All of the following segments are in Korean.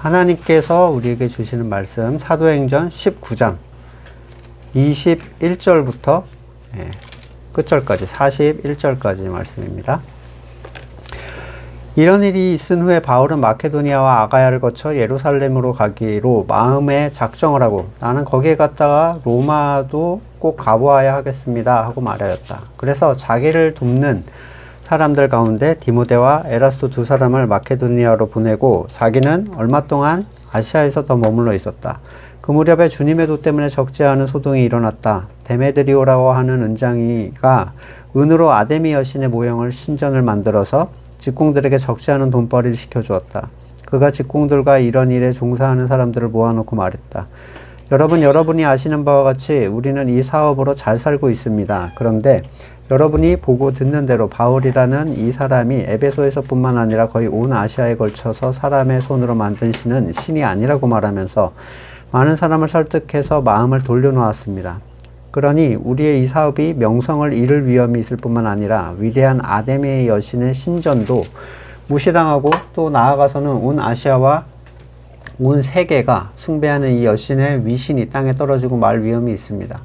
하나님께서 우리에게 주시는 말씀 사도행전 19장 21절부터 끝절까지 41절까지 말씀입니다. 이런 일이 있은 후에 바울은 마케도니아와 아가야를 거쳐 예루살렘으로 가기로 마음에 작정을 하고 나는 거기에 갔다가 로마도 꼭 가보아야 하겠습니다 하고 말하였다. 그래서 자기를 돕는 사람들 가운데 디모데와 에라스도 두 사람을 마케도니아로 보내고 자기는 얼마 동안 아시아에서 더 머물러 있었다. 그 무렵에 주님의 도 때문에 적지 않은 소동이 일어났다. 데메드리오라고 하는 은장이가 은으로 아데미 여신의 모형을 신전을 만들어서 직공들에게 적지 않은 돈벌이를 시켜주었다. 그가 직공들과 이런 일에 종사하는 사람들을 모아놓고 말했다. 여러분이 아시는 바와 같이 우리는 이 사업으로 잘 살고 있습니다. 그런데 여러분이 보고 듣는 대로 바울이라는 이 사람이 에베소에서뿐만 아니라 거의 온 아시아에 걸쳐서 사람의 손으로 만든 신은 신이 아니라고 말하면서 많은 사람을 설득해서 마음을 돌려놓았습니다. 그러니 우리의 이 사업이 명성을 잃을 위험이 있을 뿐만 아니라 위대한 아데미의 여신의 신전도 무시당하고 또 나아가서는 온 아시아와 온 세계가 숭배하는 이 여신의 위신이 땅에 떨어지고 말 위험이 있습니다.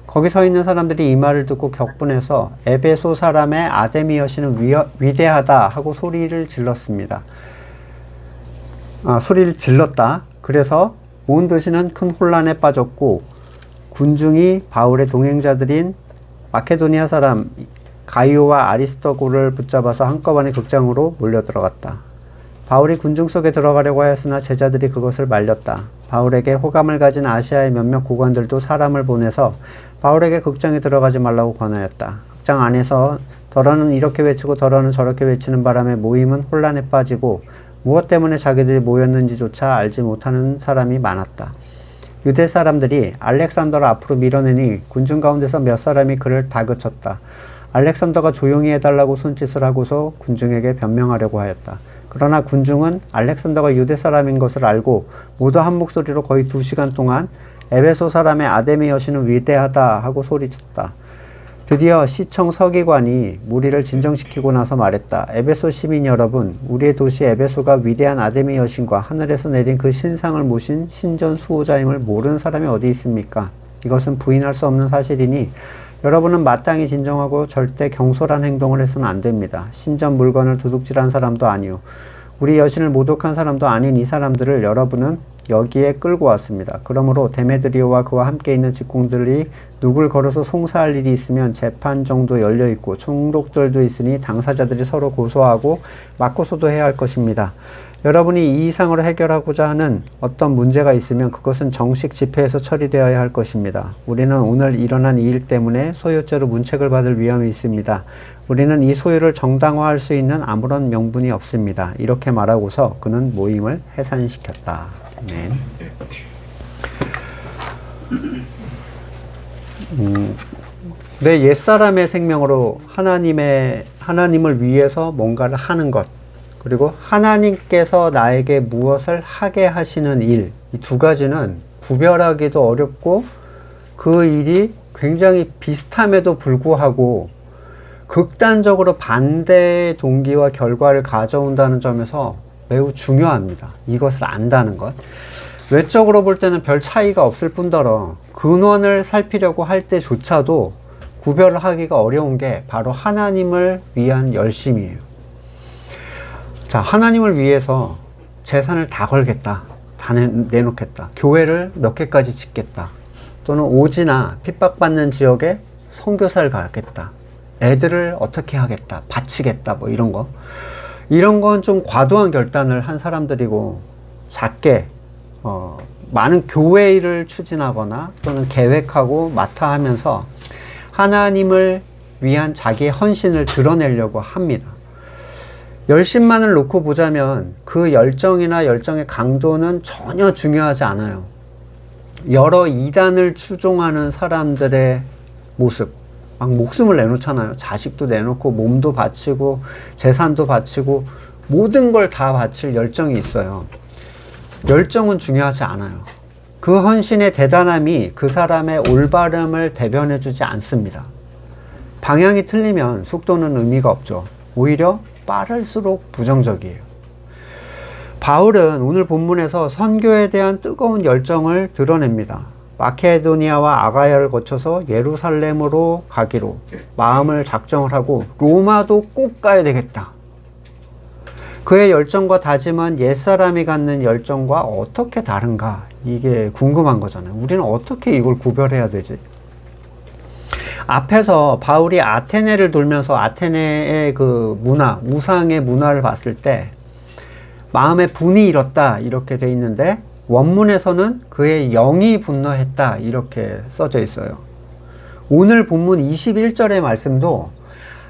거기 서 있는 사람들이 이 말을 듣고 격분해서 에베소 사람의 아데미 여신은 위대하다 하고 소리를 질렀습니다. 소리를 질렀다. 그래서 온 도시는 큰 혼란에 빠졌고 군중이 바울의 동행자들인 마케도니아 사람 가이오와 아리스토고를 붙잡아서 한꺼번에 극장으로 몰려들어갔다. 바울이 군중 속에 들어가려고 하였으나 제자들이 그것을 말렸다. 바울에게 호감을 가진 아시아의 몇몇 고관들도 사람을 보내서 바울에게 극장에 들어가지 말라고 권하였다. 극장 안에서 더러는 이렇게 외치고 더러는 저렇게 외치는 바람에 모임은 혼란에 빠지고 무엇 때문에 자기들이 모였는지조차 알지 못하는 사람이 많았다. 유대 사람들이 알렉산더를 앞으로 밀어내니 군중 가운데서 몇 사람이 그를 다그쳤다. 알렉산더가 조용히 해달라고 손짓을 하고서 군중에게 변명하려고 하였다. 그러나 군중은 알렉산더가 유대 사람인 것을 알고 모두 한 목소리로 거의 2시간 동안 에베소 사람의 아데미 여신은 위대하다 하고 소리쳤다. 드디어 시청 서기관이 무리를 진정시키고 나서 말했다. 에베소 시민 여러분, 우리의 도시 에베소가 위대한 아데미 여신과 하늘에서 내린 그 신상을 모신 신전 수호자임을 모르는 사람이 어디 있습니까? 이것은 부인할 수 없는 사실이니 여러분은 마땅히 진정하고 절대 경솔한 행동을 해서는 안 됩니다. 신전 물건을 도둑질한 사람도 아니요, 우리 여신을 모독한 사람도 아닌 이 사람들을 여러분은 여기에 끌고 왔습니다. 그러므로 데메드리오와 그와 함께 있는 직공들이 누굴 걸어서 송사할 일이 있으면 재판 정도 열려있고 총독들도 있으니 당사자들이 서로 고소하고 맞고소도 해야 할 것입니다. 여러분이 이 이상으로 해결하고자 하는 어떤 문제가 있으면 그것은 정식 집회에서 처리되어야 할 것입니다. 우리는 오늘 일어난 이 일 때문에 소유죄로 문책을 받을 위험이 있습니다. 우리는 이 소유를 정당화할 수 있는 아무런 명분이 없습니다. 이렇게 말하고서 그는 모임을 해산시켰다. 네. 내 옛사람의 생명으로 하나님을 위해서 뭔가를 하는 것, 그리고 하나님께서 나에게 무엇을 하게 하시는 일, 이 두 가지는 구별하기도 어렵고 그 일이 굉장히 비슷함에도 불구하고 극단적으로 반대의 동기와 결과를 가져온다는 점에서 매우 중요합니다. 이것을 안다는 것. 외적으로 볼 때는 별 차이가 없을 뿐더러 근원을 살피려고 할 때조차도 구별을 하기가 어려운 게 바로 하나님을 위한 열심이에요. 자, 하나님을 위해서 재산을 다 걸겠다. 다 내놓겠다. 교회를 몇 개까지 짓겠다. 또는 오지나 핍박받는 지역에 선교사를 가겠다. 애들을 어떻게 하겠다. 바치겠다. 뭐 이런 거. 이런 건 좀 과도한 결단을 한 사람들이고 작게 많은 교회 일을 추진하거나 또는 계획하고 맡아 하면서 하나님을 위한 자기의 헌신을 드러내려고 합니다. 열심만을 놓고 보자면 그 열정이나 열정의 강도는 전혀 중요하지 않아요. 여러 이단을 추종하는 사람들의 모습, 막 목숨을 내놓잖아요. 자식도 내놓고 몸도 바치고 재산도 바치고 모든 걸 다 바칠 열정이 있어요. 열정은 중요하지 않아요. 그 헌신의 대단함이 그 사람의 올바름을 대변해 주지 않습니다. 방향이 틀리면 속도는 의미가 없죠. 오히려 빠를수록 부정적이에요. 바울은 오늘 본문에서 선교에 대한 뜨거운 열정을 드러냅니다. 마케도니아와 아가야를 거쳐서 예루살렘으로 가기로 마음을 작정을 하고 로마도 꼭 가야 되겠다. 그의 열정과 다짐은 옛사람이 갖는 열정과 어떻게 다른가? 이게 궁금한 거잖아요. 우리는 어떻게 이걸 구별해야 되지? 앞에서 바울이 아테네를 돌면서 아테네의 그 문화, 우상의 문화를 봤을 때 마음에 분이 일었다 이렇게 돼 있는데 원문에서는 그의 영이 분노했다 이렇게 써져 있어요. 오늘 본문 21절의 말씀도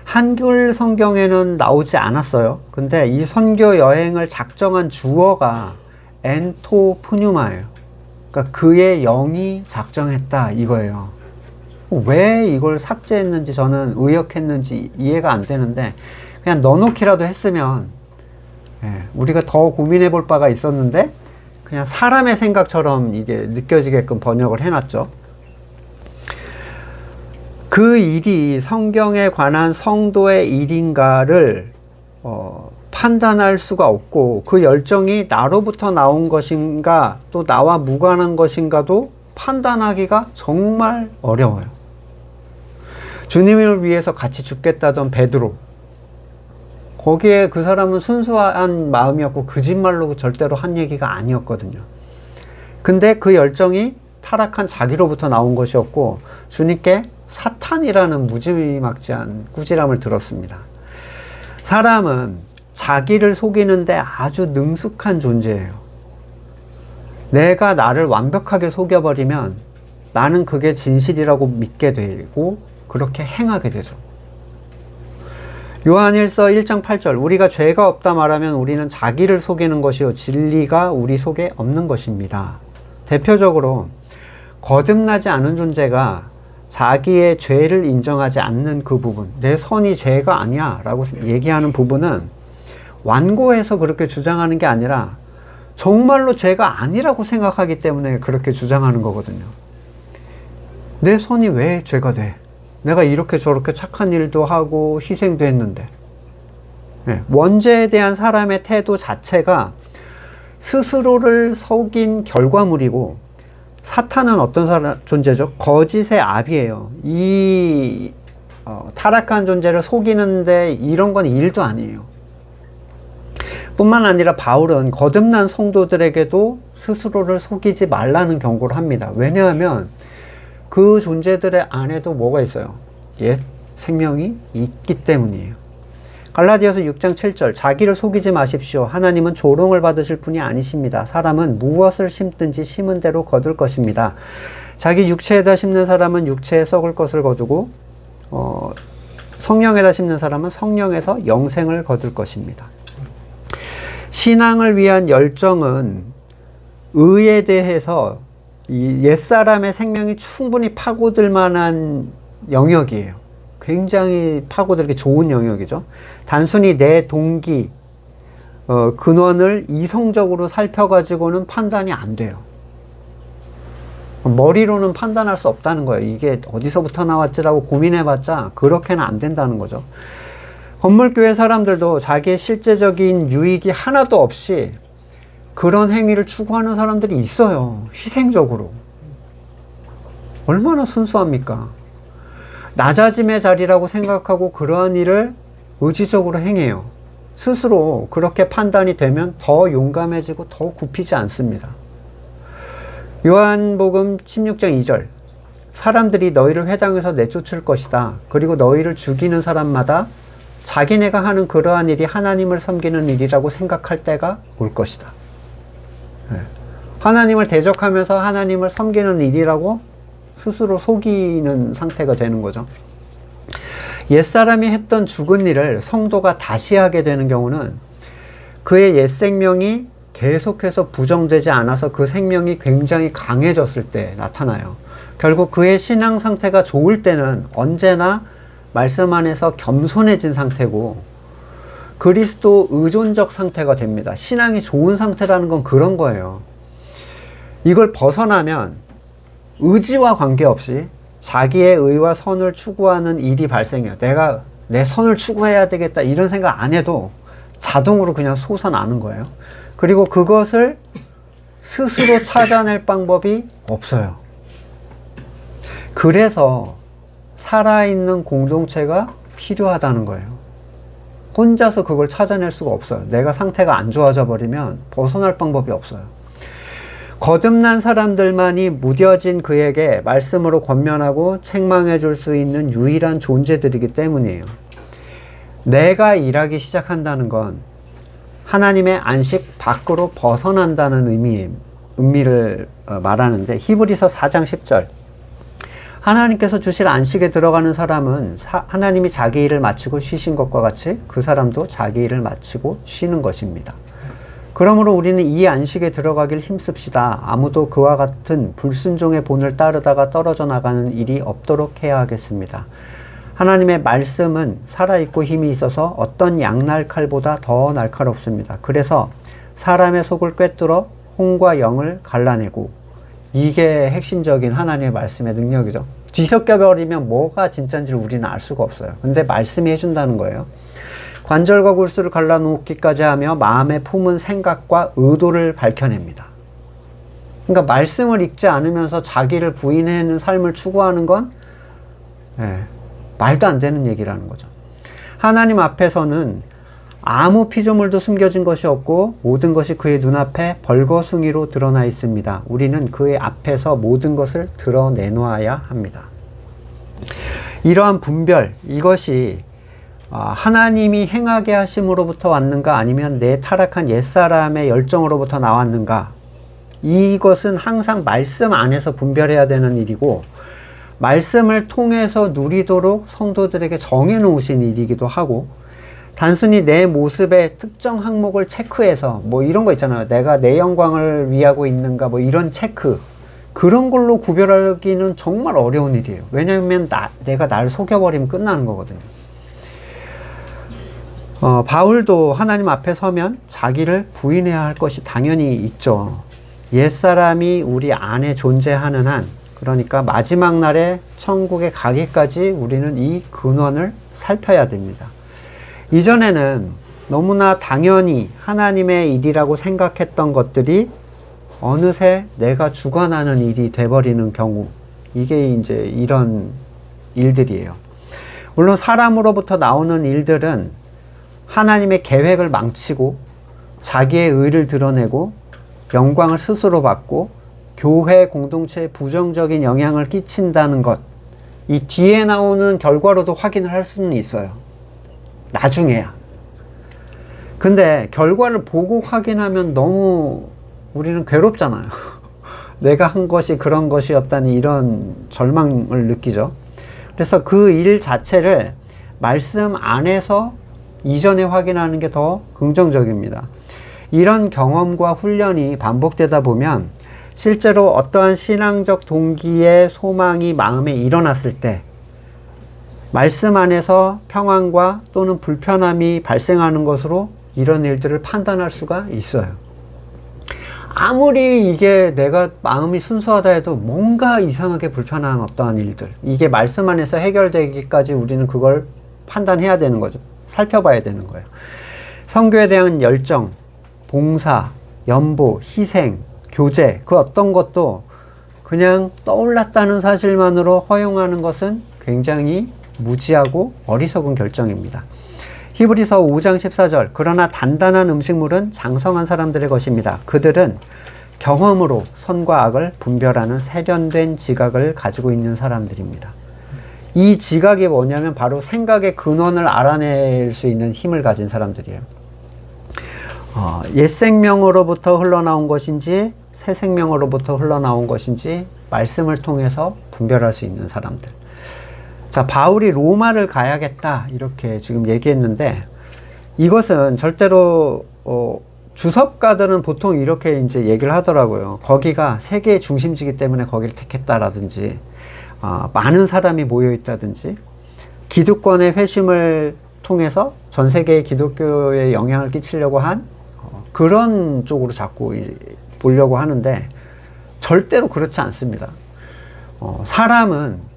한글 성경에는 나오지 않았어요. 근데 이 선교 여행을 작정한 주어가 엔토프뉴마예요. 그러니까 그의 영이 작정했다 이거예요. 왜 이걸 삭제했는지 저는 의역했는지 이해가 안 되는데 그냥 넣어놓기라도 했으면 우리가 더 고민해 볼 바가 있었는데 그냥 사람의 생각처럼 이게 느껴지게끔 번역을 해놨죠. 그 일이 성경에 관한 성도의 일인가를 판단할 수가 없고 그 열정이 나로부터 나온 것인가 또 나와 무관한 것인가도 판단하기가 정말 어려워요. 주님을 위해서 같이 죽겠다던 베드로, 거기에 그 사람은 순수한 마음이었고 거짓말로 절대로 한 얘기가 아니었거든요. 근데 그 열정이 타락한 자기로부터 나온 것이었고 주님께 사탄이라는 무지막지한 꾸지람을 들었습니다. 사람은 자기를 속이는데 아주 능숙한 존재예요. 내가 나를 완벽하게 속여버리면 나는 그게 진실이라고 믿게 되고 그렇게 행하게 되죠. 요한일서 1장 8절 우리가 죄가 없다 말하면 우리는 자기를 속이는 것이요 진리가 우리 속에 없는 것입니다. 대표적으로 거듭나지 않은 존재가 자기의 죄를 인정하지 않는 그 부분, 내 선이 죄가 아니야 라고 얘기하는 부분은 완고해서 그렇게 주장하는 게 아니라 정말로 죄가 아니라고 생각하기 때문에 그렇게 주장하는 거거든요. 내 선이 왜 죄가 돼? 내가 이렇게 저렇게 착한 일도 하고 희생도 했는데. 원죄에 대한 사람의 태도 자체가 스스로를 속인 결과물이고 사탄은 어떤 존재죠? 거짓의 아비예요. 이 타락한 존재를 속이는데 이런 건 일도 아니에요. 뿐만 아니라 바울은 거듭난 성도들에게도 스스로를 속이지 말라는 경고를 합니다. 왜냐하면 그 존재들의 안에도 뭐가 있어요? 옛 생명이 있기 때문이에요. 갈라디아서 6장 7절 자기를 속이지 마십시오. 하나님은 조롱을 받으실 분이 아니십니다. 사람은 무엇을 심든지 심은 대로 거둘 것입니다. 자기 육체에다 심는 사람은 육체에 썩을 것을 거두고 성령에다 심는 사람은 성령에서 영생을 거둘 것입니다. 신앙을 위한 열정은 의에 대해서 이 옛사람의 생명이 충분히 파고들 만한 영역이에요. 굉장히 파고들기 좋은 영역이죠. 단순히 내 동기, 근원을 이성적으로 살펴가지고는 판단이 안 돼요. 머리로는 판단할 수 없다는 거예요. 이게 어디서부터 나왔지라고 고민해봤자 그렇게는 안 된다는 거죠. 건물교회 사람들도 자기의 실제적인 유익이 하나도 없이 그런 행위를 추구하는 사람들이 있어요. 희생적으로. 얼마나 순수합니까? 낮아짐의 자리라고 생각하고 그러한 일을 의지적으로 행해요. 스스로 그렇게 판단이 되면 더 용감해지고 더 굽히지 않습니다. 요한복음 16장 2절 사람들이 너희를 회당에서 내쫓을 것이다. 그리고 너희를 죽이는 사람마다 자기네가 하는 그러한 일이 하나님을 섬기는 일이라고 생각할 때가 올 것이다. 하나님을 대적하면서 하나님을 섬기는 일이라고 스스로 속이는 상태가 되는 거죠. 옛사람이 했던 죽은 일을 성도가 다시 하게 되는 경우는 그의 옛 생명이 계속해서 부정되지 않아서 그 생명이 굉장히 강해졌을 때 나타나요. 결국 그의 신앙 상태가 좋을 때는 언제나 말씀 안에서 겸손해진 상태고 그리스도 의존적 상태가 됩니다. 신앙이 좋은 상태라는 건 그런 거예요. 이걸 벗어나면 의지와 관계없이 자기의 의와 선을 추구하는 일이 발생해요. 내가 내 선을 추구해야 되겠다 이런 생각 안 해도 자동으로 그냥 솟아나는 거예요. 그리고 그것을 스스로 찾아낼 방법이 없어요. 그래서 살아있는 공동체가 필요하다는 거예요. 혼자서 그걸 찾아낼 수가 없어요. 내가 상태가 안 좋아져 버리면 벗어날 방법이 없어요. 거듭난 사람들만이 무뎌진 그에게 말씀으로 권면하고 책망해 줄 수 있는 유일한 존재들이기 때문이에요. 내가 일하기 시작한다는 건 하나님의 안식 밖으로 벗어난다는 의미를 말하는데, 히브리서 4장 10절, 하나님께서 주실 안식에 들어가는 사람은 하나님이 자기 일을 마치고 쉬신 것과 같이 그 사람도 자기 일을 마치고 쉬는 것입니다. 그러므로 우리는 이 안식에 들어가길 힘씁시다. 아무도 그와 같은 불순종의 본을 따르다가 떨어져 나가는 일이 없도록 해야 하겠습니다. 하나님의 말씀은 살아있고 힘이 있어서 어떤 양날칼보다 더 날카롭습니다. 그래서 사람의 속을 꿰뚫어 혼과 영을 갈라내고, 이게 핵심적인 하나님의 말씀의 능력이죠. 뒤섞여버리면 뭐가 진짜인지를 우리는 알 수가 없어요. 근데 말씀이 해준다는 거예요. 관절과 골수를 갈라놓기까지 하며 마음에 품은 생각과 의도를 밝혀냅니다. 그러니까 말씀을 읽지 않으면서 자기를 부인하는 삶을 추구하는 건 말도 안 되는 얘기라는 거죠. 하나님 앞에서는 아무 피조물도 숨겨진 것이 없고 모든 것이 그의 눈앞에 벌거숭이로 드러나 있습니다. 우리는 그의 앞에서 모든 것을 드러내놓아야 합니다. 이러한 분별, 이것이 하나님이 행하게 하심으로부터 왔는가 아니면 내 타락한 옛사람의 열정으로부터 나왔는가, 이것은 항상 말씀 안에서 분별해야 되는 일이고, 말씀을 통해서 누리도록 성도들에게 정해놓으신 일이기도 하고, 단순히 내 모습의 특정 항목을 체크해서 뭐 이런 거 있잖아요. 내가 내 영광을 위하고 있는가 뭐 이런 체크, 그런 걸로 구별하기는 정말 어려운 일이에요. 왜냐하면 내가 나를 속여버리면 끝나는 거거든요. 바울도 하나님 앞에 서면 자기를 부인해야 할 것이 당연히 있죠. 옛사람이 우리 안에 존재하는 한, 그러니까 마지막 날에 천국에 가기까지 우리는 이 근원을 살펴야 됩니다. 이전에는 너무나 당연히 하나님의 일이라고 생각했던 것들이 어느새 내가 주관하는 일이 돼버리는 경우, 이게 이제 이런 일들이에요. 물론 사람으로부터 나오는 일들은 하나님의 계획을 망치고 자기의 의를 드러내고 영광을 스스로 받고 교회 공동체에 부정적인 영향을 끼친다는 것, 이 뒤에 나오는 결과로도 확인을 할 수는 있어요. 나중에야. 근데 결과를 보고 확인하면 너무 우리는 괴롭잖아요. 내가 한 것이 그런 것이었다니 이런 절망을 느끼죠. 그래서 그 일 자체를 말씀 안에서 이전에 확인하는 게 더 긍정적입니다. 이런 경험과 훈련이 반복되다 보면 실제로 어떠한 신앙적 동기의 소망이 마음에 일어났을 때 말씀 안에서 평안과 또는 불편함이 발생하는 것으로 이런 일들을 판단할 수가 있어요. 아무리 이게 내가 마음이 순수하다 해도 뭔가 이상하게 불편한 어떠한 일들, 이게 말씀 안에서 해결되기까지 우리는 그걸 판단해야 되는 거죠. 살펴봐야 되는 거예요. 선교에 대한 열정, 봉사, 연보, 희생, 교제, 그 어떤 것도 그냥 떠올랐다는 사실만으로 허용하는 것은 굉장히 무지하고 어리석은 결정입니다. 히브리서 5장 14절, 그러나 단단한 음식물은 장성한 사람들의 것입니다. 그들은 경험으로 선과 악을 분별하는 세련된 지각을 가지고 있는 사람들입니다. 이 지각이 뭐냐면 바로 생각의 근원을 알아낼 수 있는 힘을 가진 사람들이에요. 옛 생명으로부터 흘러나온 것인지 새 생명으로부터 흘러나온 것인지 말씀을 통해서 분별할 수 있는 사람들. 자, 바울이 로마를 가야겠다 이렇게 지금 얘기했는데, 이것은 절대로 주석가들은 보통 이렇게 이제 얘기를 하더라고요. 거기가 세계의 중심지기 때문에 거기를 택했다라든지, 많은 사람이 모여 있다든지, 기득권의 회심을 통해서 전 세계의 기독교에 영향을 끼치려고 한 그런 쪽으로 자꾸 보려고 하는데 절대로 그렇지 않습니다. 사람은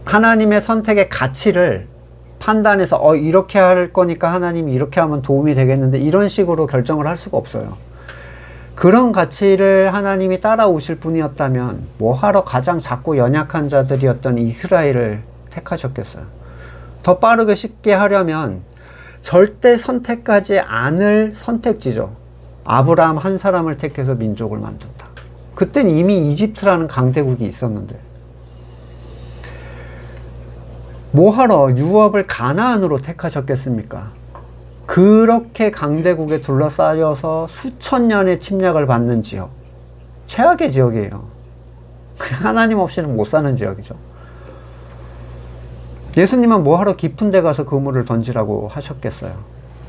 하나님의 선택의 가치를 판단해서 이렇게 할 거니까 하나님이 이렇게 하면 도움이 되겠는데 이런 식으로 결정을 할 수가 없어요. 그런 가치를 하나님이 따라오실 분이었다면 뭐하러 가장 작고 연약한 자들이었던 이스라엘을 택하셨겠어요. 더 빠르게 쉽게 하려면 절대 선택하지 않을 선택지죠. 아브라함 한 사람을 택해서 민족을 만든다. 그땐 이미 이집트라는 강대국이 있었는데 뭐하러 유업을 가나안으로 택하셨겠습니까? 그렇게 강대국에 둘러싸여서 수천 년의 침략을 받는 지역, 최악의 지역이에요. 하나님 없이는 못 사는 지역이죠. 예수님은 뭐하러 깊은 데 가서 그물을 던지라고 하셨겠어요?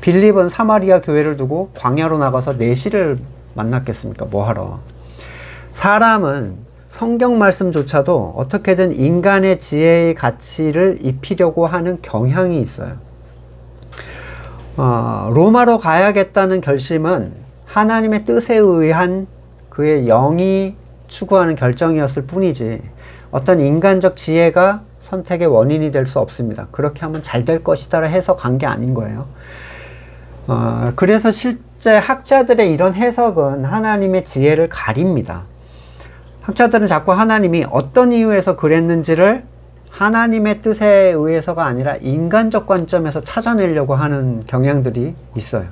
빌립은 사마리아 교회를 두고 광야로 나가서 내시를 만났겠습니까? 뭐하러? 사람은 성경 말씀조차도 어떻게든 인간의 지혜의 가치를 입히려고 하는 경향이 있어요. 로마로 가야겠다는 결심은 하나님의 뜻에 의한 그의 영이 추구하는 결정이었을 뿐이지 어떤 인간적 지혜가 선택의 원인이 될 수 없습니다. 그렇게 하면 잘 될 것이다 해서 간 게 아닌 거예요. 그래서 실제 학자들의 이런 해석은 하나님의 지혜를 가립니다. 학자들은 자꾸 하나님이 어떤 이유에서 그랬는지를 하나님의 뜻에 의해서가 아니라 인간적 관점에서 찾아내려고 하는 경향들이 있어요.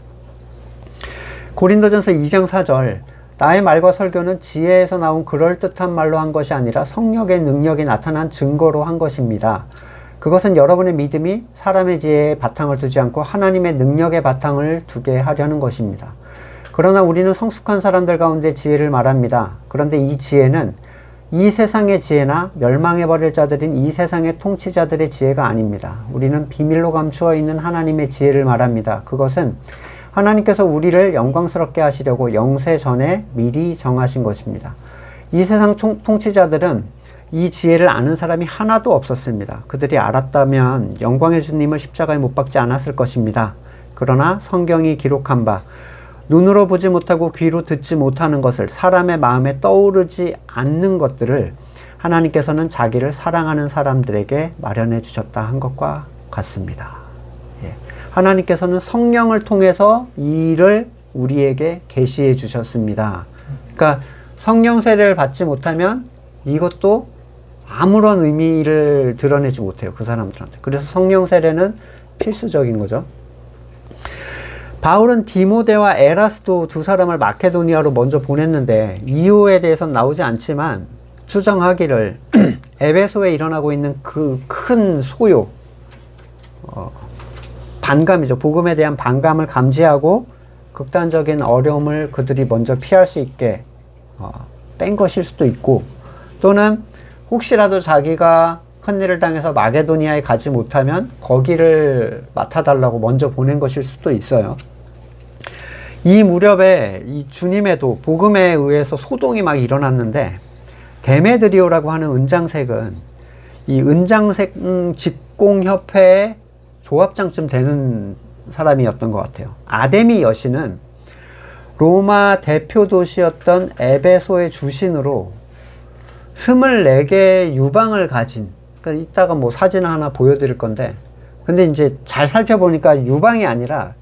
고린도전서 2장 4절 나의 말과 설교는 지혜에서 나온 그럴듯한 말로 한 것이 아니라 성령의 능력이 나타난 증거로 한 것입니다. 그것은 여러분의 믿음이 사람의 지혜에 바탕을 두지 않고 하나님의 능력의 바탕을 두게 하려는 것입니다. 그러나 우리는 성숙한 사람들 가운데 지혜를 말합니다. 그런데 이 지혜는 이 세상의 지혜나 멸망해버릴 자들인 이 세상의 통치자들의 지혜가 아닙니다. 우리는 비밀로 감추어 있는 하나님의 지혜를 말합니다. 그것은 하나님께서 우리를 영광스럽게 하시려고 영세 전에 미리 정하신 것입니다. 이 세상 통치자들은 이 지혜를 아는 사람이 하나도 없었습니다. 그들이 알았다면 영광의 주님을 십자가에 못 박지 않았을 것입니다. 그러나 성경이 기록한 바 눈으로 보지 못하고 귀로 듣지 못하는 것을 사람의 마음에 떠오르지 않는 것들을 하나님께서는 자기를 사랑하는 사람들에게 마련해 주셨다 한 것과 같습니다. 하나님께서는 성령을 통해서 이 일을 우리에게 계시해 주셨습니다. 그러니까 성령 세례를 받지 못하면 이것도 아무런 의미를 드러내지 못해요. 그 사람들한테. 그래서 성령 세례는 필수적인 거죠. 바울은 디모데와 에라스도 두 사람을 마케도니아로 먼저 보냈는데 이유에 대해서는 나오지 않지만 추정하기를 에베소에 일어나고 있는 그 큰 소요, 반감이죠. 복음에 대한 반감을 감지하고 극단적인 어려움을 그들이 먼저 피할 수 있게 뺀 것일 수도 있고, 또는 혹시라도 자기가 큰일을 당해서 마게도니아에 가지 못하면 거기를 맡아달라고 먼저 보낸 것일 수도 있어요. 이 무렵에 이 주님에도 복음에 의해서 소동이 막 일어났는데, 데메드리오라고 하는 은장색은 이 은장색 직공협회의 조합장쯤 되는 사람이었던 것 같아요. 아데미 여신은 로마 대표 도시였던 에베소의 주신으로 24개의 유방을 가진, 그러니까 이따가 뭐 사진 하나 보여드릴 건데, 근데 이제 잘 살펴보니까 유방이 아니라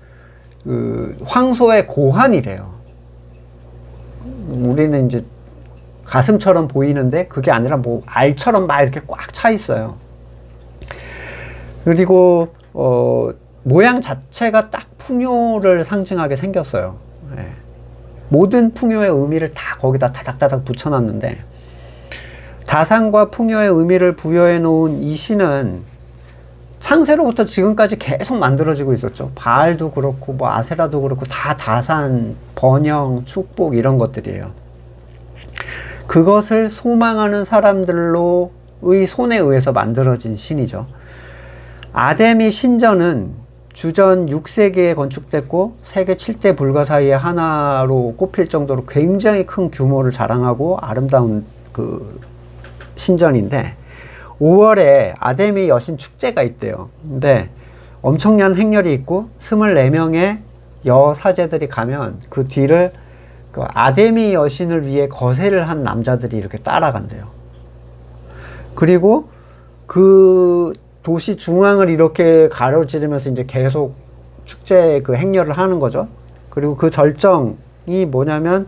그 황소의 고환이래요. 우리는 이제 가슴처럼 보이는데 그게 아니라 뭐 알처럼 막 이렇게 꽉 차 있어요. 그리고 모양 자체가 딱 풍요를 상징하게 생겼어요. 예. 모든 풍요의 의미를 다 거기다 다닥다닥 붙여놨는데, 다산과 풍요의 의미를 부여해 놓은 이 신은 창세로부터 지금까지 계속 만들어지고 있었죠. 바알도 그렇고 뭐 아세라도 그렇고 다 다산, 번영, 축복 이런 것들이에요. 그것을 소망하는 사람들로의 손에 의해서 만들어진 신이죠. 아데미 신전은 주전 6세기에 건축됐고 세계 7대 불가 사이의 하나로 꼽힐 정도로 굉장히 큰 규모를 자랑하고 아름다운 그 신전인데, 5월에 아데미 여신 축제가 있대요. 근데 엄청난 행렬이 있고 24명의 여사제들이 가면 그 뒤를 그 아데미 여신을 위해 거세를 한 남자들이 이렇게 따라간대요. 그리고 그 도시 중앙을 이렇게 가로지르면서 이제 계속 축제 그 행렬을 하는 거죠. 그리고 그 절정이 뭐냐면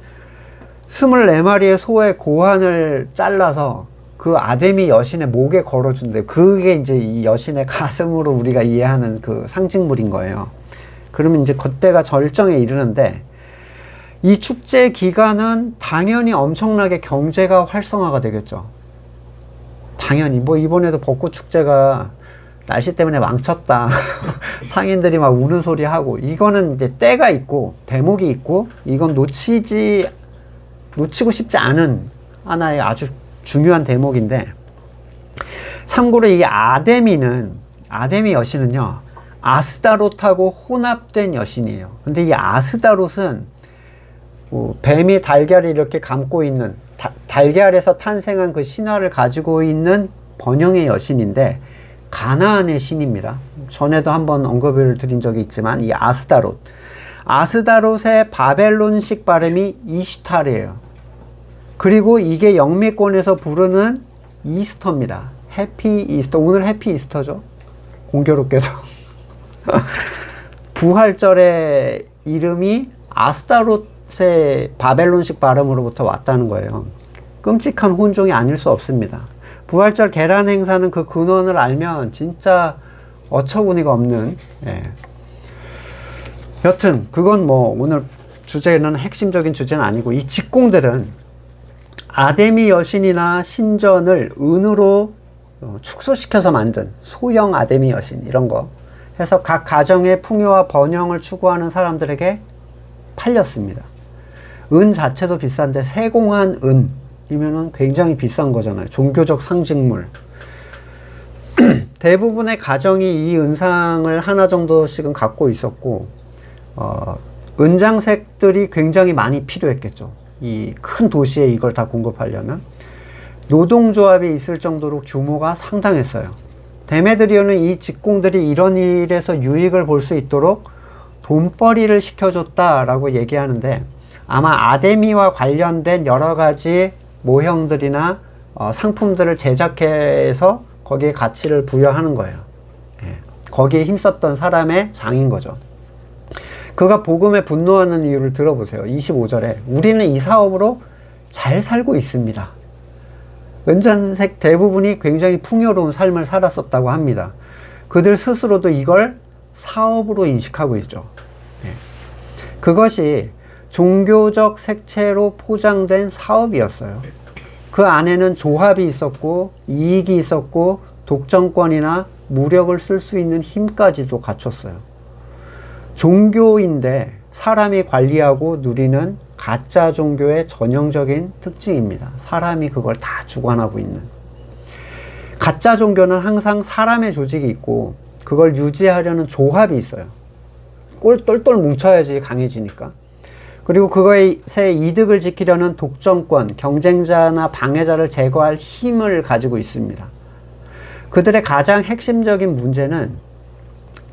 24마리의 소의 고환을 잘라서 그 아데미 여신의 목에 걸어준대요. 그게 이제 이 여신의 가슴으로 우리가 이해하는 그 상징물인 거예요. 그러면 이제 그때가 절정에 이르는데, 이 축제 기간은 당연히 엄청나게 경제가 활성화가 되겠죠. 당연히 뭐 이번에도 벚꽃 축제가 날씨 때문에 망쳤다 상인들이 막 우는 소리 하고, 이거는 이제 때가 있고 대목이 있고, 이건 놓치고 싶지 않은 하나의 아주 중요한 대목인데, 참고로 이 아데미 여신은요 아스타롯하고 혼합된 여신이에요. 근데 이 아스타롯은 뱀이 달걀을 이렇게 감고 있는, 달걀에서 탄생한 그 신화를 가지고 있는 번영의 여신인데, 가나안의 신입니다. 전에도 한번 언급을 드린 적이 있지만, 이 아스타롯의 바벨론식 발음이 이시타르예요. 그리고 이게 영미권에서 부르는 이스터입니다. 해피 이스터. 오늘 해피 이스터죠. 공교롭게도 부활절의 이름이 아스타롯의 바벨론식 발음으로부터 왔다는 거예요. 끔찍한 혼종이 아닐 수 없습니다. 부활절 계란 행사는 그 근원을 알면 진짜 어처구니가 없는, 예. 여튼 그건 뭐 오늘 주제는 핵심적인 주제는 아니고, 이 직공들은 아데미 여신이나 신전을 은으로 축소시켜서 만든 소형 아데미 여신 이런 거 해서 각 가정의 풍요와 번영을 추구하는 사람들에게 팔렸습니다. 은 자체도 비싼데 세공한 은이면은 굉장히 비싼 거잖아요. 종교적 상징물. 대부분의 가정이 이 은상을 하나 정도씩은 갖고 있었고, 은장색들이 굉장히 많이 필요했겠죠. 이 큰 도시에 이걸 다 공급하려면 노동조합이 있을 정도로 규모가 상당했어요. 데메드리오는 이 직공들이 이런 일에서 유익을 볼 수 있도록 돈벌이를 시켜줬다라고 얘기하는데, 아마 아데미와 관련된 여러 가지 모형들이나 상품들을 제작해서 거기에 가치를 부여하는 거예요. 예. 거기에 힘썼던 사람의 장인 거죠. 그가 복음에 분노하는 이유를 들어보세요. 25절에 우리는 이 사업으로 잘 살고 있습니다. 은장색 대부분이 굉장히 풍요로운 삶을 살았었다고 합니다. 그들 스스로도 이걸 사업으로 인식하고 있죠. 예. 그것이 종교적 색채로 포장된 사업이었어요. 그 안에는 조합이 있었고 이익이 있었고 독점권이나 무력을 쓸 수 있는 힘까지도 갖췄어요. 종교인데 사람이 관리하고 누리는 가짜 종교의 전형적인 특징입니다. 사람이 그걸 다 주관하고 있는. 가짜 종교는 항상 사람의 조직이 있고 그걸 유지하려는 조합이 있어요. 똘똘 뭉쳐야지 강해지니까. 그리고 그것의 이득을 지키려는 독점권, 경쟁자나 방해자를 제거할 힘을 가지고 있습니다. 그들의 가장 핵심적인 문제는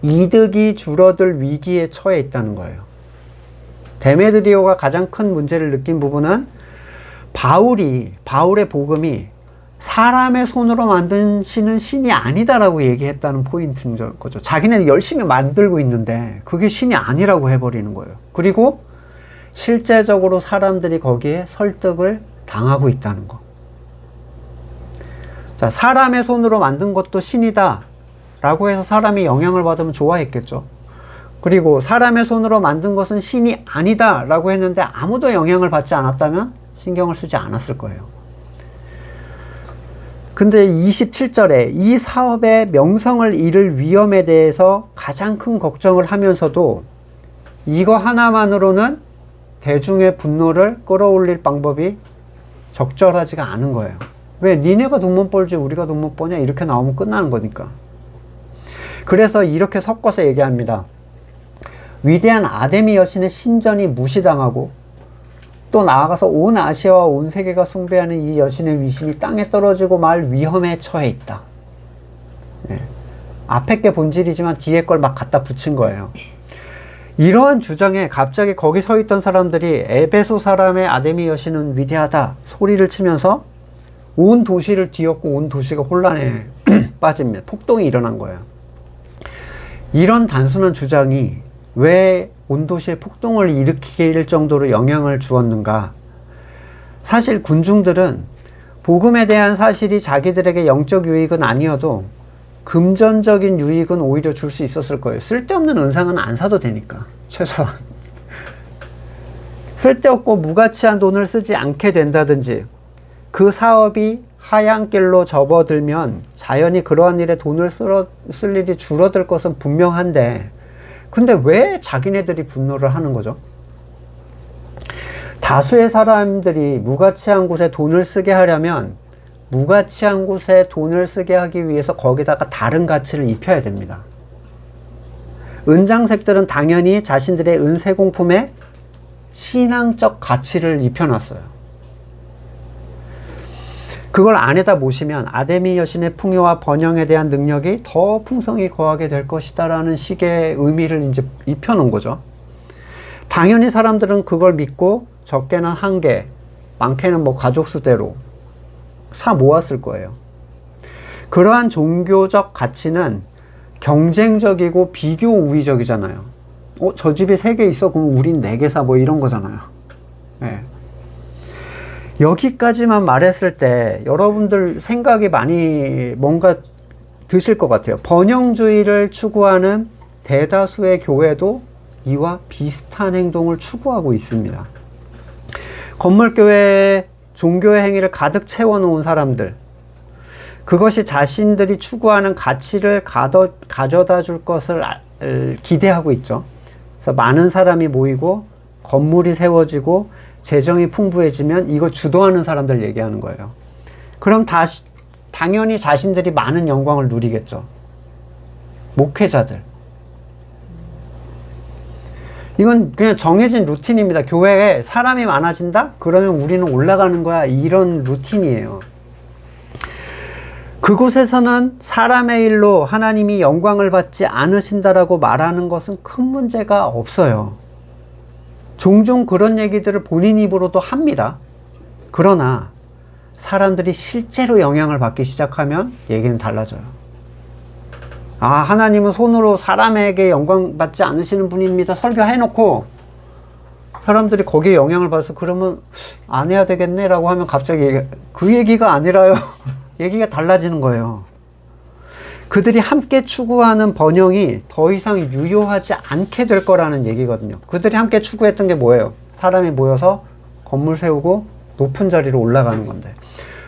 이득이 줄어들 위기에 처해 있다는 거예요. 데메드리오가 가장 큰 문제를 느낀 부분은 바울의 복음이 사람의 손으로 만드시는 신이 아니다라고 얘기했다는 포인트인 거죠. 자기는 열심히 만들고 있는데 그게 신이 아니라고 해버리는 거예요. 그리고 실제적으로 사람들이 거기에 설득을 당하고 있다는 거. 자, 사람의 손으로 만든 것도 신이다 라고 해서 사람이 영향을 받으면 좋아했겠죠. 그리고 사람의 손으로 만든 것은 신이 아니다 라고 했는데 아무도 영향을 받지 않았다면 신경을 쓰지 않았을 거예요. 근데 27절에 이 사업의 명성을 잃을 위험에 대해서 가장 큰 걱정을 하면서도 이거 하나만으로는 대중의 분노를 끌어올릴 방법이 적절하지가 않은 거예요. 왜? 니네가 돈 못 벌지 우리가 돈 못 버냐? 이렇게 나오면 끝나는 거니까. 그래서 이렇게 섞어서 얘기합니다. 위대한 아데미 여신의 신전이 무시당하고 또 나아가서 온 아시아와 온 세계가 숭배하는 이 여신의 위신이 땅에 떨어지고 말 위험에 처해 있다. 네. 앞에 게 본질이지만 뒤에 걸 막 갖다 붙인 거예요. 이러한 주장에 갑자기 거기 서 있던 사람들이 에베소 사람의 아데미 여신은 위대하다 소리를 치면서 온 도시를 뒤엎고 온 도시가 혼란에 빠집니다. 폭동이 일어난 거예요. 이런 단순한 주장이 왜 온도시에 폭동을 일으키게 정도로 영향을 주었는가? 사실 군중들은 복음에 대한 사실이 자기들에게 영적 유익은 아니어도 금전적인 유익은 오히려 줄 수 있었을 거예요. 쓸데없는 은상은 안 사도 되니까, 최소한. 쓸데없고 무가치한 돈을 쓰지 않게 된다든지, 그 사업이 하향 길로 접어들면 자연히 그러한 일에 돈을 쓸 일이 줄어들 것은 분명한데, 근데 왜 자기네들이 분노를 하는 거죠? 다수의 사람들이 무가치한 곳에 돈을 쓰게 하려면 무가치한 곳에 돈을 쓰게 하기 위해서 거기다가 다른 가치를 입혀야 됩니다. 은장색들은 당연히 자신들의 은세공품에 신앙적 가치를 입혀놨어요. 그걸 안에다 모시면 아데미 여신의 풍요와 번영에 대한 능력이 더 풍성히 거하게 될 것이다 라는 식의 의미를 이제 입혀놓은 거죠. 당연히 사람들은 그걸 믿고 적게는 한 개, 많게는 뭐 가족 수대로 사 모았을 거예요. 그러한 종교적 가치는 경쟁적이고 비교 우위적이잖아요. 저 집에 3개 있어? 그럼 우린 4개 사? 뭐 이런 거잖아요. 네. 여기까지만 말했을 때 여러분들 생각이 많이 뭔가 드실 것 같아요. 번영주의를 추구하는 대다수의 교회도 이와 비슷한 행동을 추구하고 있습니다. 건물교회에 종교의 행위를 가득 채워놓은 사람들, 그것이 자신들이 추구하는 가치를 가져다 줄 것을 기대하고 있죠. 그래서 많은 사람이 모이고 건물이 세워지고 재정이 풍부해지면 이거 주도하는 사람들 얘기하는 거예요. 그럼 당연히 자신들이 많은 영광을 누리겠죠. 목회자들. 이건 그냥 정해진 루틴입니다. 교회에 사람이 많아진다? 그러면 우리는 올라가는 거야. 이런 루틴이에요. 그곳에서는 사람의 일로 하나님이 영광을 받지 않으신다라고 말하는 것은 큰 문제가 없어요. 종종 그런 얘기들을 본인 입으로도 합니다. 그러나 사람들이 실제로 영향을 받기 시작하면 얘기는 달라져요. 하나님은 손으로 사람에게 영광 받지 않으시는 분입니다. 설교해놓고 사람들이 거기에 영향을 받아서 그러면 안 해야 되겠네 라고 하면 갑자기 그 얘기가 아니라요. 얘기가 달라지는 거예요. 그들이 함께 추구하는 번영이 더 이상 유효하지 않게 될 거라는 얘기거든요. 그들이 함께 추구했던 게 뭐예요? 사람이 모여서 건물 세우고 높은 자리로 올라가는 건데,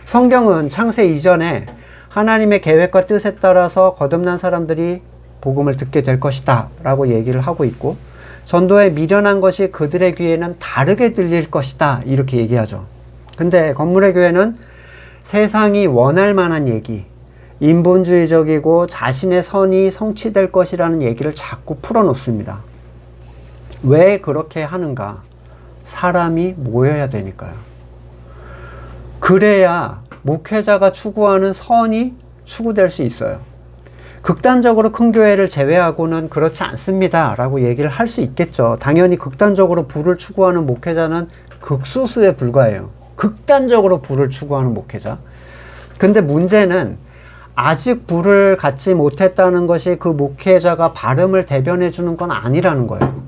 성경은 창세 이전에 하나님의 계획과 뜻에 따라서 거듭난 사람들이 복음을 듣게 될 것이다 라고 얘기를 하고 있고, 전도에 미련한 것이 그들의 귀에는 다르게 들릴 것이다 이렇게 얘기하죠. 근데 건물의 교회는 세상이 원할 만한 얘기, 인본주의적이고 자신의 선이 성취될 것이라는 얘기를 자꾸 풀어놓습니다. 왜 그렇게 하는가? 사람이 모여야 되니까요. 그래야 목회자가 추구하는 선이 추구될 수 있어요. 극단적으로 큰 교회를 제외하고는 그렇지 않습니다 라고 얘기를 할 수 있겠죠. 당연히 극단적으로 부를 추구하는 목회자는 극소수에 불과해요. 극단적으로 부를 추구하는 목회자. 근데 문제는 아직 부를 갖지 못했다는 것이 그 목회자가 발음을 대변해 주는 건 아니라는 거예요.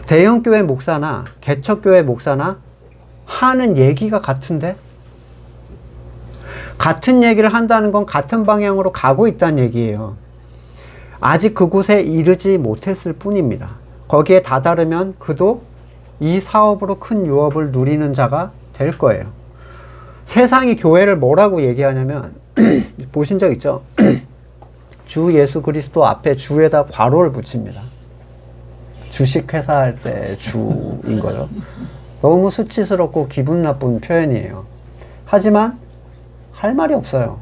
대형교회 목사나 개척교회 목사나 하는 얘기가 같은데, 같은 얘기를 한다는 건 같은 방향으로 가고 있다는 얘기예요. 아직 그곳에 이르지 못했을 뿐입니다. 거기에 다다르면 그도 이 사업으로 큰 유업을 누리는 자가 될 거예요. 세상이 교회를 뭐라고 얘기하냐면 보신 적 있죠? 주 예수 그리스도 앞에 주에다 괄호를 붙입니다. 주식회사 할 때 주인 거죠. 너무 수치스럽고 기분 나쁜 표현이에요. 하지만 할 말이 없어요.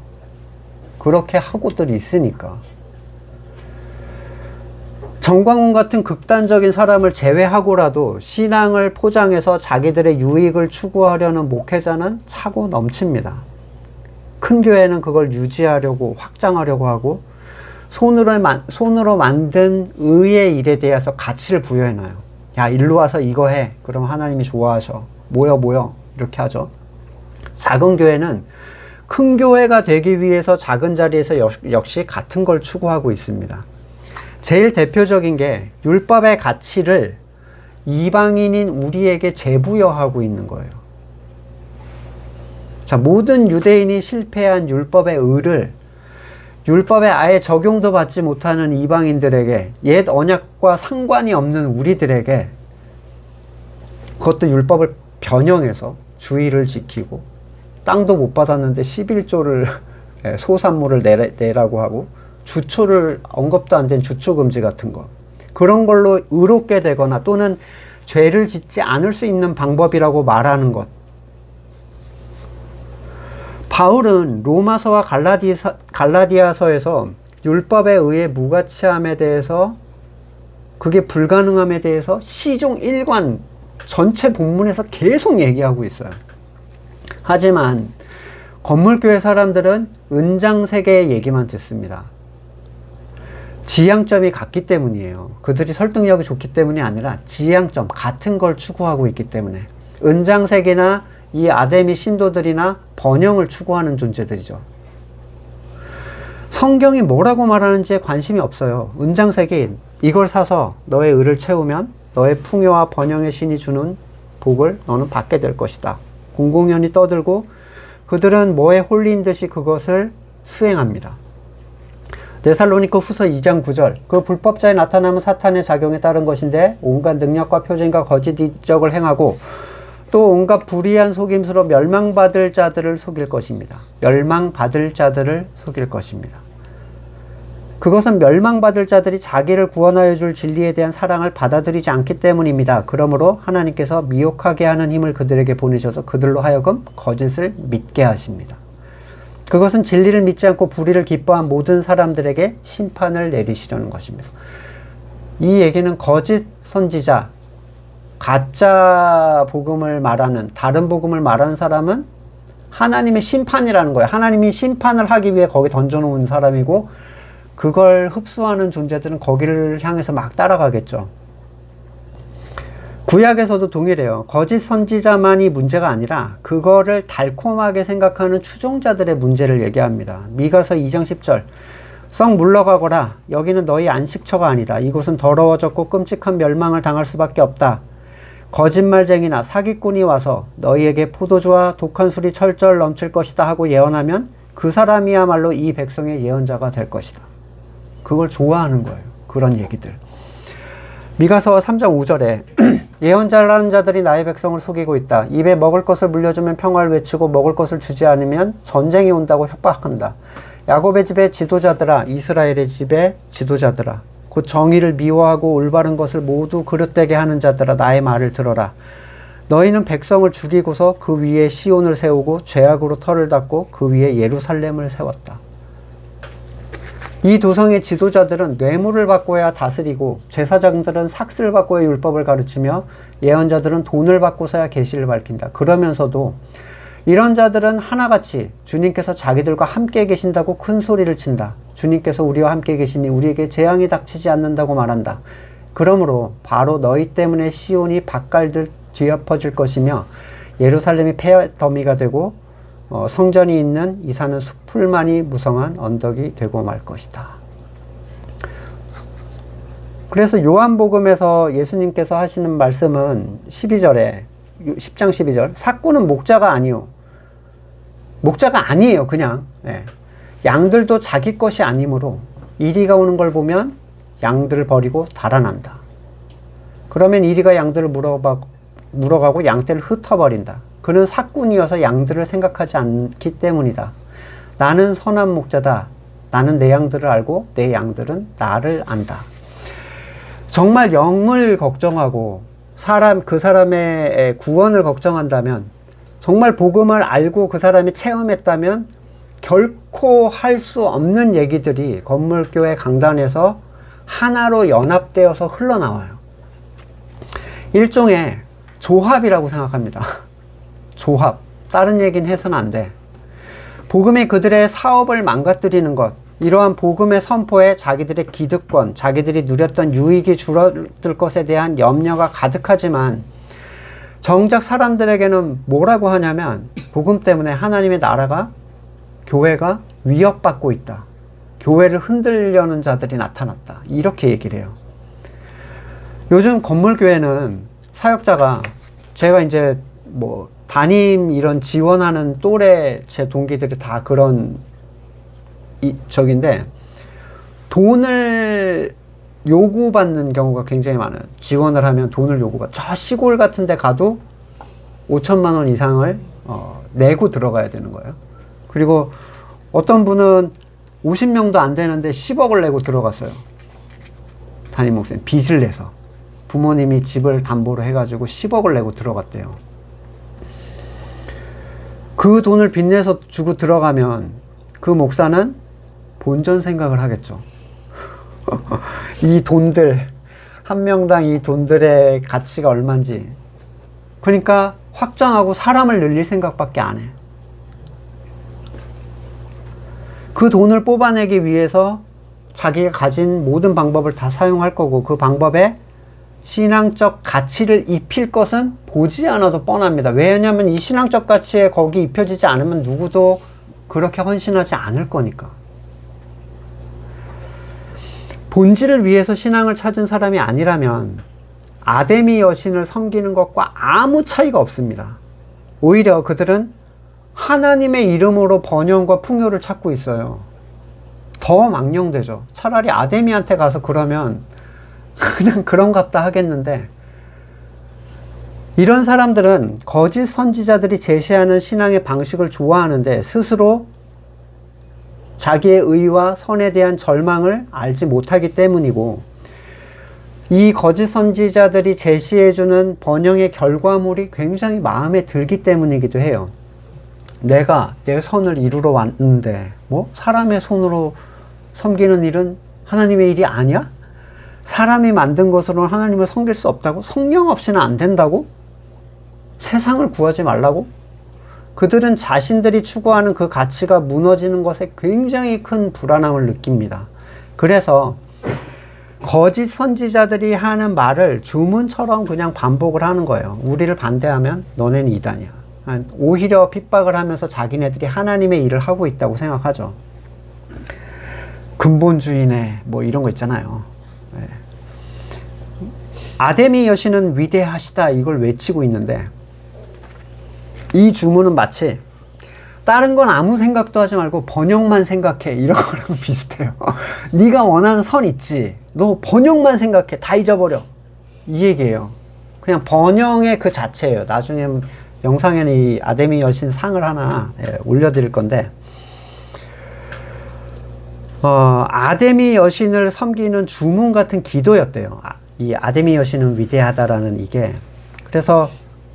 그렇게 하고들이 있으니까. 정광훈 같은 극단적인 사람을 제외하고라도 신앙을 포장해서 자기들의 유익을 추구하려는 목회자는 차고 넘칩니다. 큰 교회는 그걸 유지하려고 확장하려고 하고 손으로 만든 의의 일에 대해서 가치를 부여해놔요. 야, 일로 와서 이거 해. 그럼 하나님이 좋아하셔. 모여 이렇게 하죠. 작은 교회는 큰 교회가 되기 위해서 작은 자리에서 역시 같은 걸 추구하고 있습니다. 제일 대표적인 게 율법의 가치를 이방인인 우리에게 재부여하고 있는 거예요. 자, 모든 유대인이 실패한 율법의 의를 율법에 아예 적용도 받지 못하는 이방인들에게, 옛 언약과 상관이 없는 우리들에게, 그것도 율법을 변형해서 주의를 지키고 땅도 못 받았는데 11조를 소산물을 내라고 하고, 주초를 언급도 안 된 주초 금지 같은 거, 그런 걸로 의롭게 되거나 또는 죄를 짓지 않을 수 있는 방법이라고 말하는 것. 바울은 로마서와 갈라디아서에서 율법에 의해 무가치함에 대해서, 그게 불가능함에 대해서 시종 1관 전체 본문에서 계속 얘기하고 있어요. 하지만 건물교회 사람들은 은장세계의 얘기만 듣습니다. 지향점이 같기 때문이에요. 그들이 설득력이 좋기 때문이 아니라 지향점, 같은 걸 추구하고 있기 때문에. 은장세계나 이 아데미 신도들이나 번영을 추구하는 존재들이죠. 성경이 뭐라고 말하는지에 관심이 없어요. 은장세계인, 이걸 사서 너의 의를 채우면 너의 풍요와 번영의 신이 주는 복을 너는 받게 될 것이다. 공공연히 떠들고 그들은 뭐에 홀린 듯이 그것을 수행합니다. 데살로니가 후서 2장 9절, 그 불법자에 나타나면 사탄의 작용에 따른 것인데 온갖 능력과 표징과 거짓 이적을 행하고 또 온갖 불의한 속임수로 멸망받을 자들을 속일 것입니다. 멸망받을 자들을 속일 것입니다. 그것은 멸망받을 자들이 자기를 구원하여 줄 진리에 대한 사랑을 받아들이지 않기 때문입니다. 그러므로 하나님께서 미혹하게 하는 힘을 그들에게 보내셔서 그들로 하여금 거짓을 믿게 하십니다. 그것은 진리를 믿지 않고 불의를 기뻐한 모든 사람들에게 심판을 내리시려는 것입니다. 이 얘기는 거짓 선지자, 가짜 복음을 말하는, 다른 복음을 말하는 사람은 하나님의 심판이라는 거예요. 하나님이 심판을 하기 위해 거기 던져놓은 사람이고, 그걸 흡수하는 존재들은 거기를 향해서 막 따라가겠죠. 구약에서도 동일해요. 거짓 선지자만이 문제가 아니라 그거를 달콤하게 생각하는 추종자들의 문제를 얘기합니다. 미가서 2장 10절, 썩 물러가거라. 여기는 너희 안식처가 아니다. 이곳은 더러워졌고 끔찍한 멸망을 당할 수밖에 없다. 거짓말쟁이나 사기꾼이 와서 너희에게 포도주와 독한 술이 철절 넘칠 것이다 하고 예언하면 그 사람이야말로 이 백성의 예언자가 될 것이다. 그걸 좋아하는 거예요. 그런 얘기들. 미가서 3장 5절에 예언자라는 자들이 나의 백성을 속이고 있다. 입에 먹을 것을 물려주면 평화를 외치고 먹을 것을 주지 않으면 전쟁이 온다고 협박한다. 야곱의 집의 지도자들아, 이스라엘의 집의 지도자들아, 곧 정의를 미워하고 올바른 것을 모두 그릇되게 하는 자들아, 나의 말을 들어라. 너희는 백성을 죽이고서 그 위에 시온을 세우고 죄악으로 터를 닦고 그 위에 예루살렘을 세웠다. 이 도성의 지도자들은 뇌물을 받고야 다스리고, 제사장들은 삭슬 받고야 율법을 가르치며, 예언자들은 돈을 받고서야 계시를 밝힌다. 그러면서도 이런 자들은 하나같이 주님께서 자기들과 함께 계신다고 큰 소리를 친다. 주님께서 우리와 함께 계시니 우리에게 재앙이 닥치지 않는다고 말한다. 그러므로 바로 너희 때문에 시온이 밭갈듯 뒤엎어질 것이며 예루살렘이 폐더미가 되고 성전이 있는 이 산은 숲풀만이 무성한 언덕이 되고 말 것이다. 그래서 요한복음에서 예수님께서 하시는 말씀은 12절에 10장 12절, 삭구는 목자가 아니요. 목자가 아니에요. 그냥 양들도 자기 것이 아니므로 이리가 오는 걸 보면 양들을 버리고 달아난다. 그러면 이리가 양들을 물어가고 양떼를 흩어버린다. 그는 삭꾼이어서 양들을 생각하지 않기 때문이다. 나는 선한 목자다. 나는 내 양들을 알고 내 양들은 나를 안다. 정말 영을 걱정하고 그 사람의 구원을 걱정한다면, 정말 복음을 알고 그 사람이 체험했다면 결코 할 수 없는 얘기들이 건물교회 강단에서 하나로 연합되어서 흘러나와요. 일종의 조합이라고 생각합니다. 조합. 다른 얘기는 해서는 안 돼. 복음이 그들의 사업을 망가뜨리는 것, 이러한 복음의 선포에 자기들의 기득권, 자기들이 누렸던 유익이 줄어들 것에 대한 염려가 가득하지만, 정작 사람들에게는 뭐라고 하냐면 복음 때문에 하나님의 나라가 교회가 위협받고 있다. 교회를 흔들려는 자들이 나타났다. 이렇게 얘기를 해요. 요즘 건물교회는 사역자가, 제가 이제 뭐 담임 이런 지원하는 또래 제 동기들이 다 그런 적인데, 돈을 요구받는 경우가 굉장히 많아요. 지원을 하면 돈을 요구받아. 저 시골 같은 데 가도 5천만 원 이상을 내고 들어가야 되는 거예요. 그리고 어떤 분은 50명도 안 되는데 10억을 내고 들어갔어요. 담임 목사님 빚을 내서 부모님이 집을 담보로 해가지고 10억을 내고 들어갔대요. 그 돈을 빚내서 주고 들어가면 그 목사는 본전 생각을 하겠죠. 이 돈들, 한 명당 이 돈들의 가치가 얼마인지. 그러니까 확장하고 사람을 늘릴 생각밖에 안 해. 그 돈을 뽑아내기 위해서 자기가 가진 모든 방법을 다 사용할 거고, 그 방법에 신앙적 가치를 입힐 것은 보지 않아도 뻔합니다. 왜냐하면 이 신앙적 가치에 거기 입혀지지 않으면 누구도 그렇게 헌신하지 않을 거니까. 본질을 위해서 신앙을 찾은 사람이 아니라면 아데미 여신을 섬기는 것과 아무 차이가 없습니다. 오히려 그들은 하나님의 이름으로 번영과 풍요를 찾고 있어요. 더 망령되죠. 차라리 아데미한테 가서 그러면 그냥 그런갑다 하겠는데, 이런 사람들은 거짓 선지자들이 제시하는 신앙의 방식을 좋아하는데 스스로 자기의 의와 선에 대한 절망을 알지 못하기 때문이고, 이 거짓 선지자들이 제시해주는 번영의 결과물이 굉장히 마음에 들기 때문이기도 해요. 내가 내 선을 이루러 왔는데 뭐 사람의 손으로 섬기는 일은 하나님의 일이 아니야? 사람이 만든 것으로는 하나님을 섬길 수 없다고? 성령 없이는 안 된다고? 세상을 구하지 말라고? 그들은 자신들이 추구하는 그 가치가 무너지는 것에 굉장히 큰 불안함을 느낍니다. 그래서 거짓 선지자들이 하는 말을 주문처럼 그냥 반복을 하는 거예요. 우리를 반대하면 너네는 이단이야. 오히려 핍박을 하면서 자기네들이 하나님의 일을 하고 있다고 생각하죠. 근본주의네 뭐 이런 거 있잖아요. 네. 아데미 여신은 위대하시다 이걸 외치고 있는데, 이 주문은 마치 다른 건 아무 생각도 하지 말고 번영만 생각해 이런 거랑 비슷해요. 네가 원하는 선 있지, 너 번영만 생각해, 다 잊어버려, 이 얘기예요. 그냥 번영의 그 자체예요. 나중에 영상에는 이 아데미 여신 상을 하나 올려드릴 건데, 아데미 여신을 섬기는 주문 같은 기도였대요. 이 아데미 여신은 위대하다라는 이게. 그래서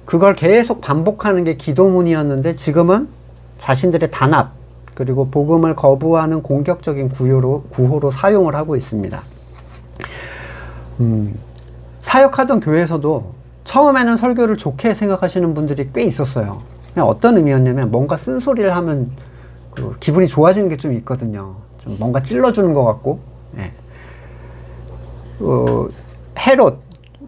그걸 계속 반복하는 게 기도문이었는데, 지금은 자신들의 단합 그리고 복음을 거부하는 공격적인 구호로 사용을 하고 있습니다. 사역하던 교회에서도 처음에는 설교를 좋게 생각하시는 분들이 꽤 있었어요. 그냥 어떤 의미였냐면, 뭔가 쓴소리를 하면 기분이 좋아지는 게 좀 있거든요. 좀 뭔가 찔러주는 것 같고. 예. 헤롯,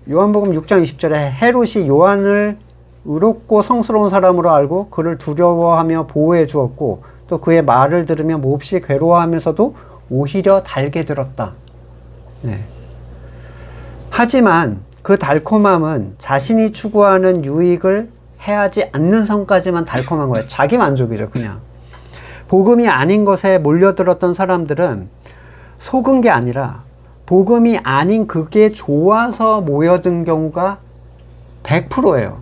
요한복음 6장 20절에 헤롯이 요한을 의롭고 성스러운 사람으로 알고 그를 두려워하며 보호해 주었고, 또 그의 말을 들으며 몹시 괴로워하면서도 오히려 달게 들었다. 네. 하지만 그 달콤함은 자신이 추구하는 유익을 해하지 않는 선까지만 달콤한 거예요. 자기 만족이죠, 그냥. 복음이 아닌 것에 몰려들었던 사람들은 속은 게 아니라 복음이 아닌 그게 좋아서 모여든 경우가 100%예요.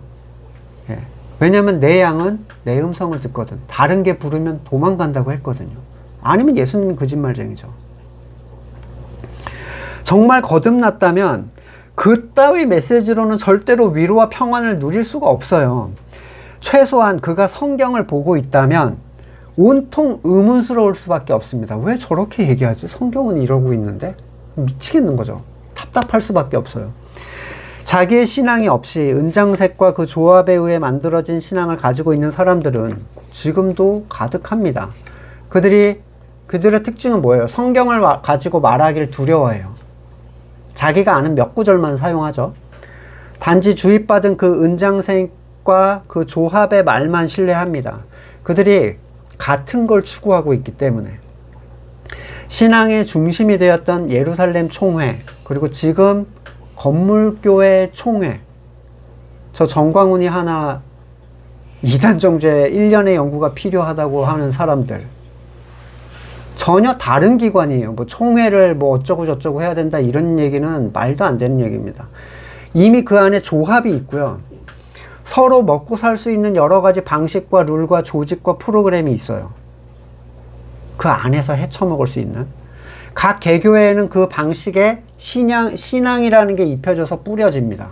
예. 왜냐면 내 양은 내 음성을 듣거든. 다른 게 부르면 도망간다고 했거든요. 아니면 예수님이 거짓말쟁이죠. 정말 거듭났다면 그따위 메시지로는 절대로 위로와 평안을 누릴 수가 없어요. 최소한 그가 성경을 보고 있다면 온통 의문스러울 수밖에 없습니다. 왜 저렇게 얘기하지? 성경은 이러고 있는데? 미치겠는 거죠. 답답할 수밖에 없어요. 자기의 신앙이 없이 은장색과 그 조합에 의해 만들어진 신앙을 가지고 있는 사람들은 지금도 가득합니다. 그들의 특징은 뭐예요? 성경을 가지고 말하기를 두려워해요. 자기가 아는 몇 구절만 사용하죠. 단지 주입받은 그 은장색과 그 조합의 말만 신뢰합니다. 그들이 같은 걸 추구하고 있기 때문에. 신앙의 중심이 되었던 예루살렘 총회, 그리고 지금 건물교회 총회, 저 정광훈이 하나 이단 정죄 1년의 연구가 필요하다고 하는 사람들, 전혀 다른 기관이에요. 뭐 총회를 뭐 어쩌고 저쩌고 해야 된다 이런 얘기는 말도 안 되는 얘기입니다. 이미 그 안에 조합이 있고요. 서로 먹고 살 수 있는 여러 가지 방식과 룰과 조직과 프로그램이 있어요. 그 안에서 헤쳐먹을 수 있는. 각 개교회에는 그 방식의 신앙이라는 게 입혀져서 뿌려집니다.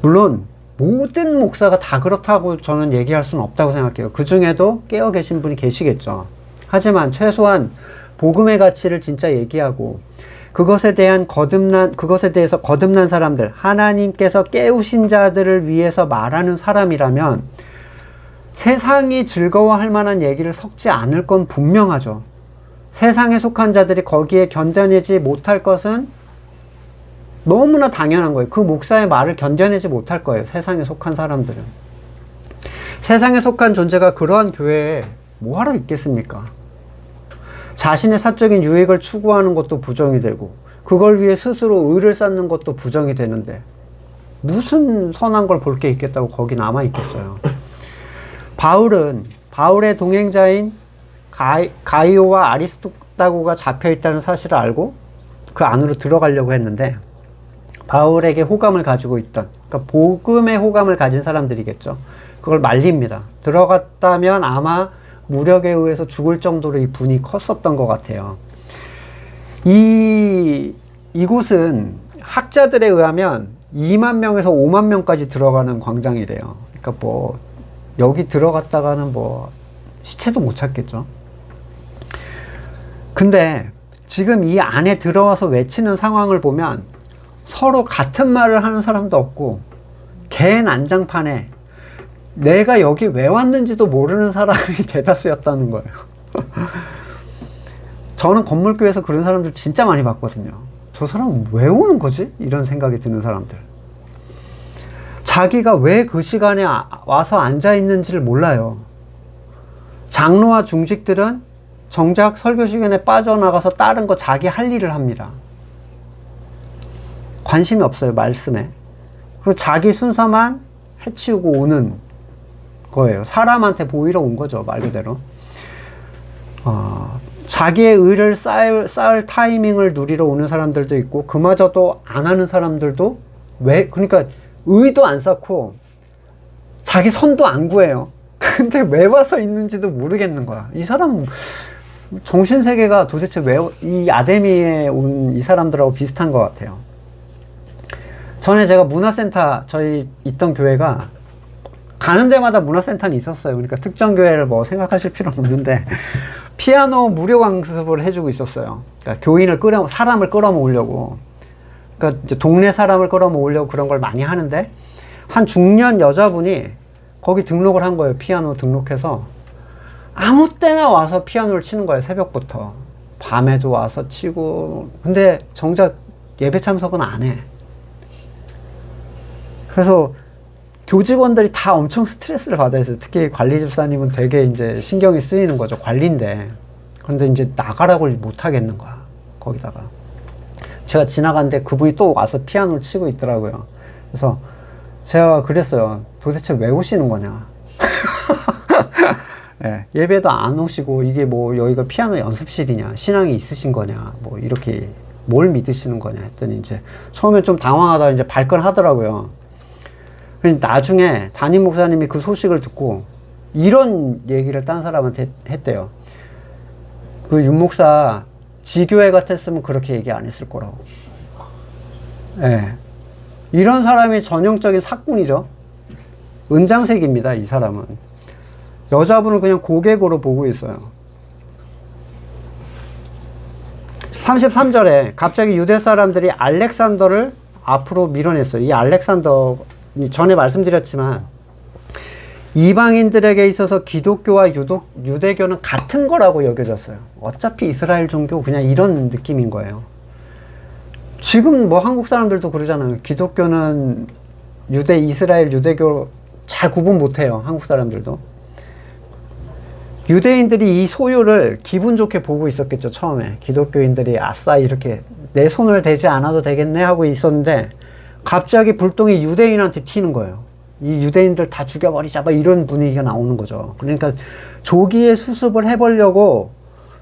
물론 모든 목사가 다 그렇다고 저는 얘기할 수는 없다고 생각해요. 그 중에도 깨어 계신 분이 계시겠죠. 하지만 최소한 복음의 가치를 진짜 얘기하고 그것에 대해서 거듭난 사람들, 하나님께서 깨우신 자들을 위해서 말하는 사람이라면 세상이 즐거워할 만한 얘기를 섞지 않을 건 분명하죠. 세상에 속한 자들이 거기에 견뎌내지 못할 것은 너무나 당연한 거예요. 그 목사의 말을 견뎌내지 못할 거예요. 세상에 속한 사람들은. 세상에 속한 존재가 그러한 교회에 뭐하러 있겠습니까? 자신의 사적인 유익을 추구하는 것도 부정이 되고 그걸 위해 스스로 의를 쌓는 것도 부정이 되는데 무슨 선한 걸 볼 게 있겠다고 거기 남아있겠어요. 바울의 동행자인 가이오와 아리스토다고가 잡혀있다는 사실을 알고 그 안으로 들어가려고 했는데 바울에게 호감을 가지고 있던, 그러니까 복음의 호감을 가진 사람들이겠죠. 그걸 말립니다. 들어갔다면 아마 무력에 의해서 죽을 정도로 이 분이 컸었던 것 같아요. 이곳은 학자들에 의하면 2만 명에서 5만 명까지 들어가는 광장이래요. 그러니까 뭐 여기 들어갔다가는 뭐 시체도 못 찾겠죠. 근데 지금 이 안에 들어와서 외치는 상황을 보면 서로 같은 말을 하는 사람도 없고 개 난장판에 내가 여기 왜 왔는지도 모르는 사람이 대다수였다는 거예요. 저는 건물교에서 그런 사람들 진짜 많이 봤거든요. 저 사람은 왜 오는 거지? 이런 생각이 드는 사람들. 자기가 왜 그 시간에 와서 앉아 있는지를 몰라요. 장로와 중직들은 정작 설교 시간에 빠져나가서 다른 거 자기 할 일을 합니다. 관심이 없어요, 말씀에. 그리고 자기 순서만 해치우고 오는 거예요. 사람한테 보이러 온 거죠, 말 그대로. 자기의 의를 쌓을 타이밍을 누리러 오는 사람들도 있고, 그마저도 안 하는 사람들도, 그러니까 의도 안 쌓고, 자기 선도 안 구해요. 근데 왜 와서 있는지도 모르겠는 거야. 이 사람, 정신세계가 도대체 이 아데미에 온 이 사람들하고 비슷한 것 같아요. 전에 제가 문화센터, 저희 있던 교회가, 가는 데마다 문화센터는 있었어요. 그러니까 특정 교회를 뭐 생각하실 필요는 없는데, 피아노 무료 강습을 해주고 있었어요. 그러니까 사람을 끌어모으려고. 그러니까 이제 동네 사람을 끌어모으려고 그런 걸 많이 하는데, 한 중년 여자분이 거기 등록을 한 거예요. 피아노 등록해서. 아무 때나 와서 피아노를 치는 거예요. 새벽부터. 밤에도 와서 치고. 근데 정작 예배 참석은 안 해. 그래서 교직원들이 다 엄청 스트레스를 받아 있어요. 특히 관리 집사님은 되게 이제 신경이 쓰이는 거죠. 관리인데. 그런데 이제 나가라고 못 하겠는 거야. 거기다가. 제가 지나갔는데 그분이 또 와서 피아노를 치고 있더라고요. 그래서 제가 그랬어요. 도대체 왜 오시는 거냐. 예, 예배도 안 오시고 이게 뭐 여기가 피아노 연습실이냐, 신앙이 있으신 거냐, 뭐 이렇게 뭘 믿으시는 거냐 했더니 이제 처음에 좀 당황하다가 이제 발끈하더라고요. 나중에 담임 목사님이 그 소식을 듣고 이런 얘기를 딴 사람한테 했대요. 그 윤 목사 지교회 같았으면 그렇게 얘기 안 했을 거라고. 예. 이런 사람이 전형적인 사꾼이죠. 은장색입니다, 이 사람은. 여자분을 그냥 고객으로 보고 있어요. 33절에 갑자기 유대 사람들이 알렉산더를 앞으로 밀어냈어요. 이 알렉산더, 전에 말씀드렸지만 이방인들에게 있어서 기독교와 유대교는 같은 거라고 여겨졌어요. 어차피 이스라엘 종교 그냥 이런 느낌인 거예요. 지금 뭐 한국 사람들도 그러잖아요. 기독교는 이스라엘 유대교 잘 구분 못해요. 한국 사람들도. 유대인들이 이 소유를 기분 좋게 보고 있었겠죠. 처음에 기독교인들이 아싸 이렇게 내 손을 대지 않아도 되겠네 하고 있었는데 갑자기 불똥이 유대인한테 튀는 거예요. 이 유대인들 다 죽여버리자 막 이런 분위기가 나오는 거죠. 그러니까 조기에 수습을 해보려고,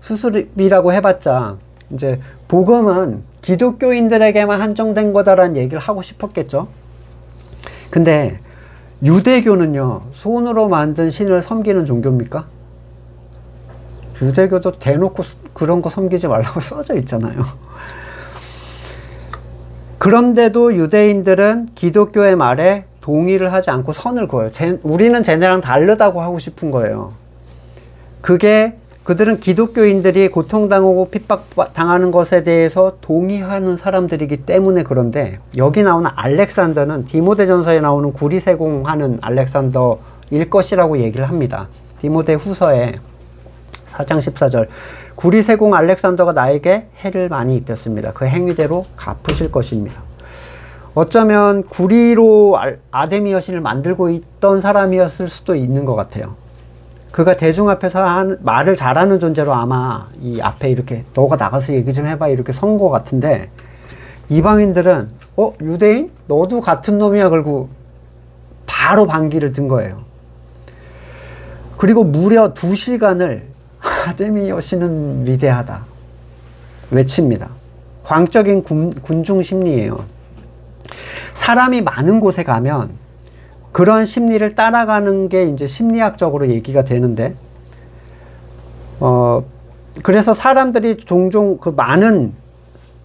수습이라고 해봤자 이제 복음은 기독교인들에게만 한정된 거다라는 얘기를 하고 싶었겠죠. 근데 유대교는요, 손으로 만든 신을 섬기는 종교입니까? 유대교도 대놓고 그런 거 섬기지 말라고 써져 있잖아요. 그런데도 유대인들은 기독교의 말에 동의를 하지 않고 선을 그어요. 우리는 쟤네랑 다르다고 하고 싶은 거예요. 그게 그들은 기독교인들이 고통당하고 핍박당하는 것에 대해서 동의하는 사람들이기 때문에. 그런데 여기 나오는 알렉산더는 디모데전서에 나오는 구리세공하는 알렉산더일 것이라고 얘기를 합니다. 디모데 후서에 4장 14절 구리세공 알렉산더가 나에게 해를 많이 입혔습니다. 그 행위대로 갚으실 것입니다. 어쩌면 구리로 아데미 여신을 만들고 있던 사람이었을 수도 있는 것 같아요. 그가 대중 앞에서 말을 잘하는 존재로 아마 이 앞에 이렇게 너가 나가서 얘기 좀 해봐 이렇게 선 것 같은데, 이방인들은 유대인? 너도 같은 놈이야 그러고 바로 반기를 든 거예요. 그리고 무려 2시간을 아데미 여신은 위대하다 외칩니다. 광적인 군중 심리예요. 사람이 많은 곳에 가면 그런 심리를 따라가는 게 이제 심리학적으로 얘기가 되는데, 그래서 사람들이 종종 그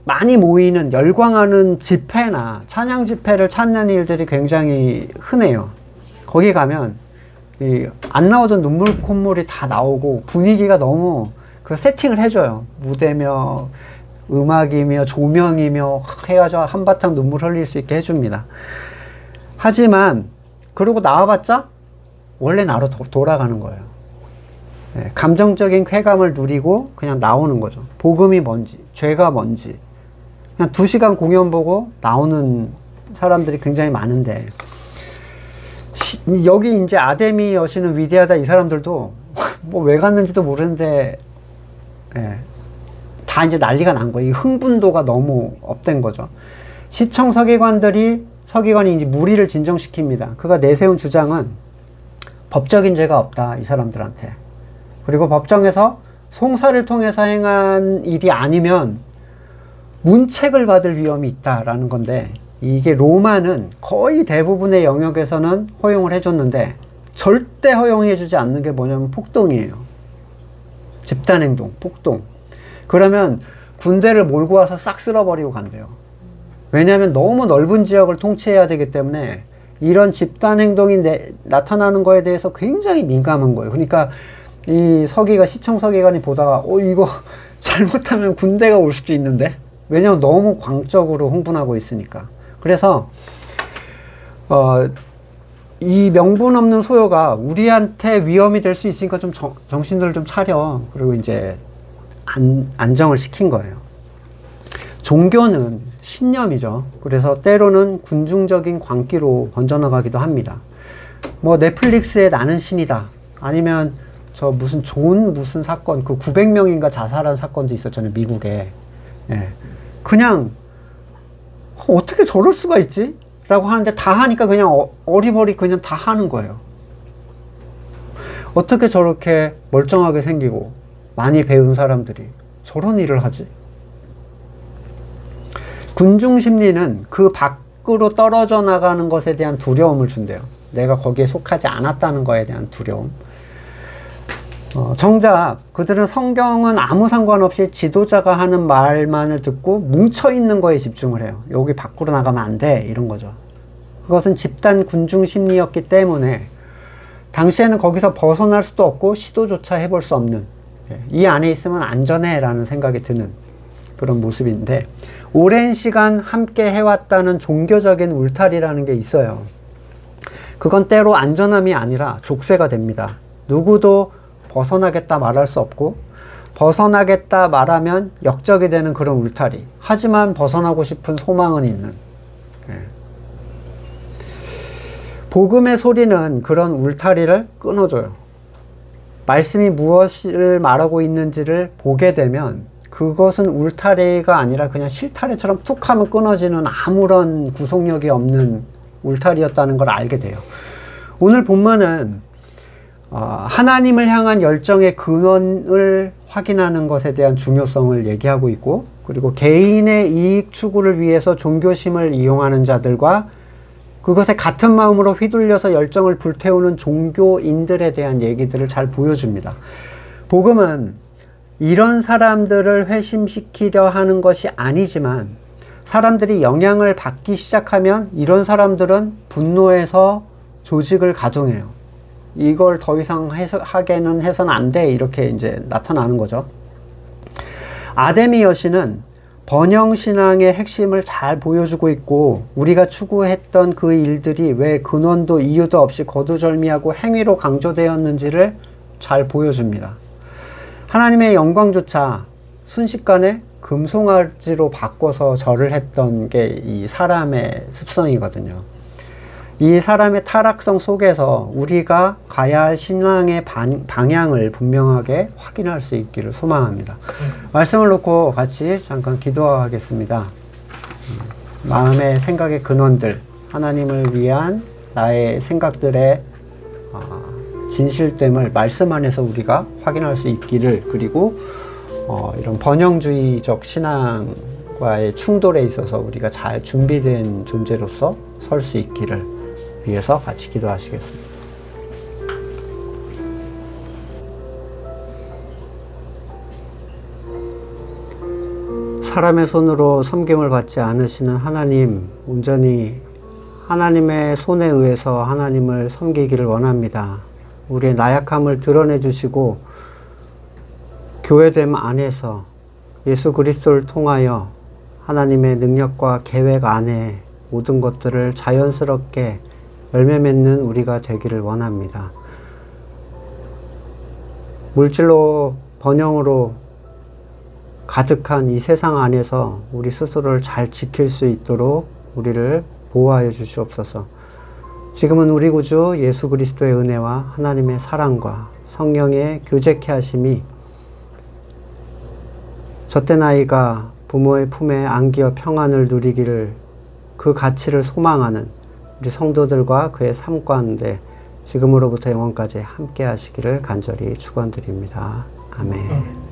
많이 모이는 열광하는 집회나 찬양 집회를 찾는 일들이 굉장히 흔해요. 거기 가면 안 나오던 눈물 콧물이 다 나오고 분위기가 너무 그 세팅을 해줘요. 무대며 음악이며 조명이며 해가지고 한바탕 눈물 흘릴 수 있게 해줍니다. 하지만 그러고 나와봤자 원래 나로 돌아가는 거예요. 네, 감정적인 쾌감을 누리고 그냥 나오는 거죠. 복음이 뭔지, 죄가 뭔지. 그냥 2시간 공연 보고 나오는 사람들이 굉장히 많은데, 여기 이제 아데미 여신은 위대하다 이 사람들도 뭐 왜 갔는지도 모르는데, 예, 다 이제 난리가 난 거예요. 이 흥분도가 너무 업된 거죠. 시청 서기관이 이제 무리를 진정시킵니다. 그가 내세운 주장은 법적인 죄가 없다, 이 사람들한테. 그리고 법정에서 송사를 통해서 행한 일이 아니면 문책을 받을 위험이 있다라는 건데, 이게 로마는 거의 대부분의 영역에서는 허용을 해줬는데 절대 허용해주지 않는 게 뭐냐면 폭동이에요. 집단행동, 폭동. 그러면 군대를 몰고 와서 싹 쓸어버리고 간대요. 왜냐하면 너무 넓은 지역을 통치해야 되기 때문에 이런 집단행동이 나타나는 거에 대해서 굉장히 민감한 거예요. 그러니까 이 시청 서기관이 보다가 이거 잘못하면 군대가 올 수도 있는데, 왜냐하면 너무 광적으로 흥분하고 있으니까. 그래서 이 명분 없는 소요가 우리한테 위험이 될 수 있으니까 좀 정신들 좀 차려. 그리고 이제 안정을 시킨 거예요. 종교는 신념이죠. 그래서 때로는 군중적인 광기로 번져나가기도 합니다. 뭐 넷플릭스에 나는 신이다, 아니면 저 무슨 사건, 그 900명인가 자살한 사건도 있었잖아요, 미국에. 예. 그냥 어떻게 저럴 수가 있지? 라고 하는데 다 하니까 그냥 어리버리 그냥 다 하는 거예요. 어떻게 저렇게 멀쩡하게 생기고 많이 배운 사람들이 저런 일을 하지? 군중 심리는 그 밖으로 떨어져 나가는 것에 대한 두려움을 준대요. 내가 거기에 속하지 않았다는 거에 대한 두려움. 정작 그들은 성경은 아무 상관없이 지도자가 하는 말만을 듣고 뭉쳐있는 거에 집중을 해요. 여기 밖으로 나가면 안 돼, 이런 거죠. 그것은 집단 군중 심리였기 때문에 당시에는 거기서 벗어날 수도 없고 시도조차 해볼 수 없는, 이 안에 있으면 안전해 라는 생각이 드는 그런 모습인데, 오랜 시간 함께 해왔다는 종교적인 울타리라는 게 있어요. 그건 때로 안전함이 아니라 족쇄가 됩니다. 누구도 벗어나겠다 말할 수 없고, 벗어나겠다 말하면 역적이 되는 그런 울타리. 하지만 벗어나고 싶은 소망은 있는. 복음의 소리는 그런 울타리를 끊어줘요. 말씀이 무엇을 말하고 있는지를 보게 되면 그것은 울타리가 아니라 그냥 실타래처럼 툭 하면 끊어지는 아무런 구속력이 없는 울타리였다는 걸 알게 돼요. 오늘 본문은 하나님을 향한 열정의 근원을 확인하는 것에 대한 중요성을 얘기하고 있고, 그리고 개인의 이익 추구를 위해서 종교심을 이용하는 자들과 그것에 같은 마음으로 휘둘려서 열정을 불태우는 종교인들에 대한 얘기들을 잘 보여줍니다. 복음은 이런 사람들을 회심시키려 하는 것이 아니지만, 사람들이 영향을 받기 시작하면 이런 사람들은 분노해서 조직을 가동해요. 이걸 더 이상 하게는 해서는 안 돼, 이렇게 이제 나타나는 거죠. 아데미 여신은 번영신앙의 핵심을 잘 보여주고 있고, 우리가 추구했던 그 일들이 왜 근원도 이유도 없이 거두절미하고 행위로 강조되었는지를 잘 보여줍니다. 하나님의 영광조차 순식간에 금송아지로 바꿔서 절을 했던 게 이 사람의 습성이거든요. 이 사람의 타락성 속에서 우리가 가야 할 신앙의 방향을 분명하게 확인할 수 있기를 소망합니다. 말씀을 놓고 같이 잠깐 기도하겠습니다. 마음의 생각의 근원들, 하나님을 위한 나의 생각들의 진실됨을 말씀 안에서 우리가 확인할 수 있기를, 그리고 이런 번영주의적 신앙과의 충돌에 있어서 우리가 잘 준비된 존재로서 설 수 있기를 위해서 같이 기도하시겠습니다. 사람의 손으로 섬김을 받지 않으시는 하나님, 온전히 하나님의 손에 의해서 하나님을 섬기기를 원합니다. 우리의 나약함을 드러내 주시고 교회됨 안에서 예수 그리스도를 통하여 하나님의 능력과 계획 안에 모든 것들을 자연스럽게 열매 맺는 우리가 되기를 원합니다. 물질로 번영으로 가득한 이 세상 안에서 우리 스스로를 잘 지킬 수 있도록 우리를 보호하여 주시옵소서. 지금은 우리 구주 예수 그리스도의 은혜와 하나님의 사랑과 성령의 교제케 하심이 젖된 아이가 부모의 품에 안기어 평안을 누리기를, 그 가치를 소망하는 우리 성도들과 그의 삶 가운데 지금으로부터 영원까지 함께 하시기를 간절히 축원드립니다. 아멘.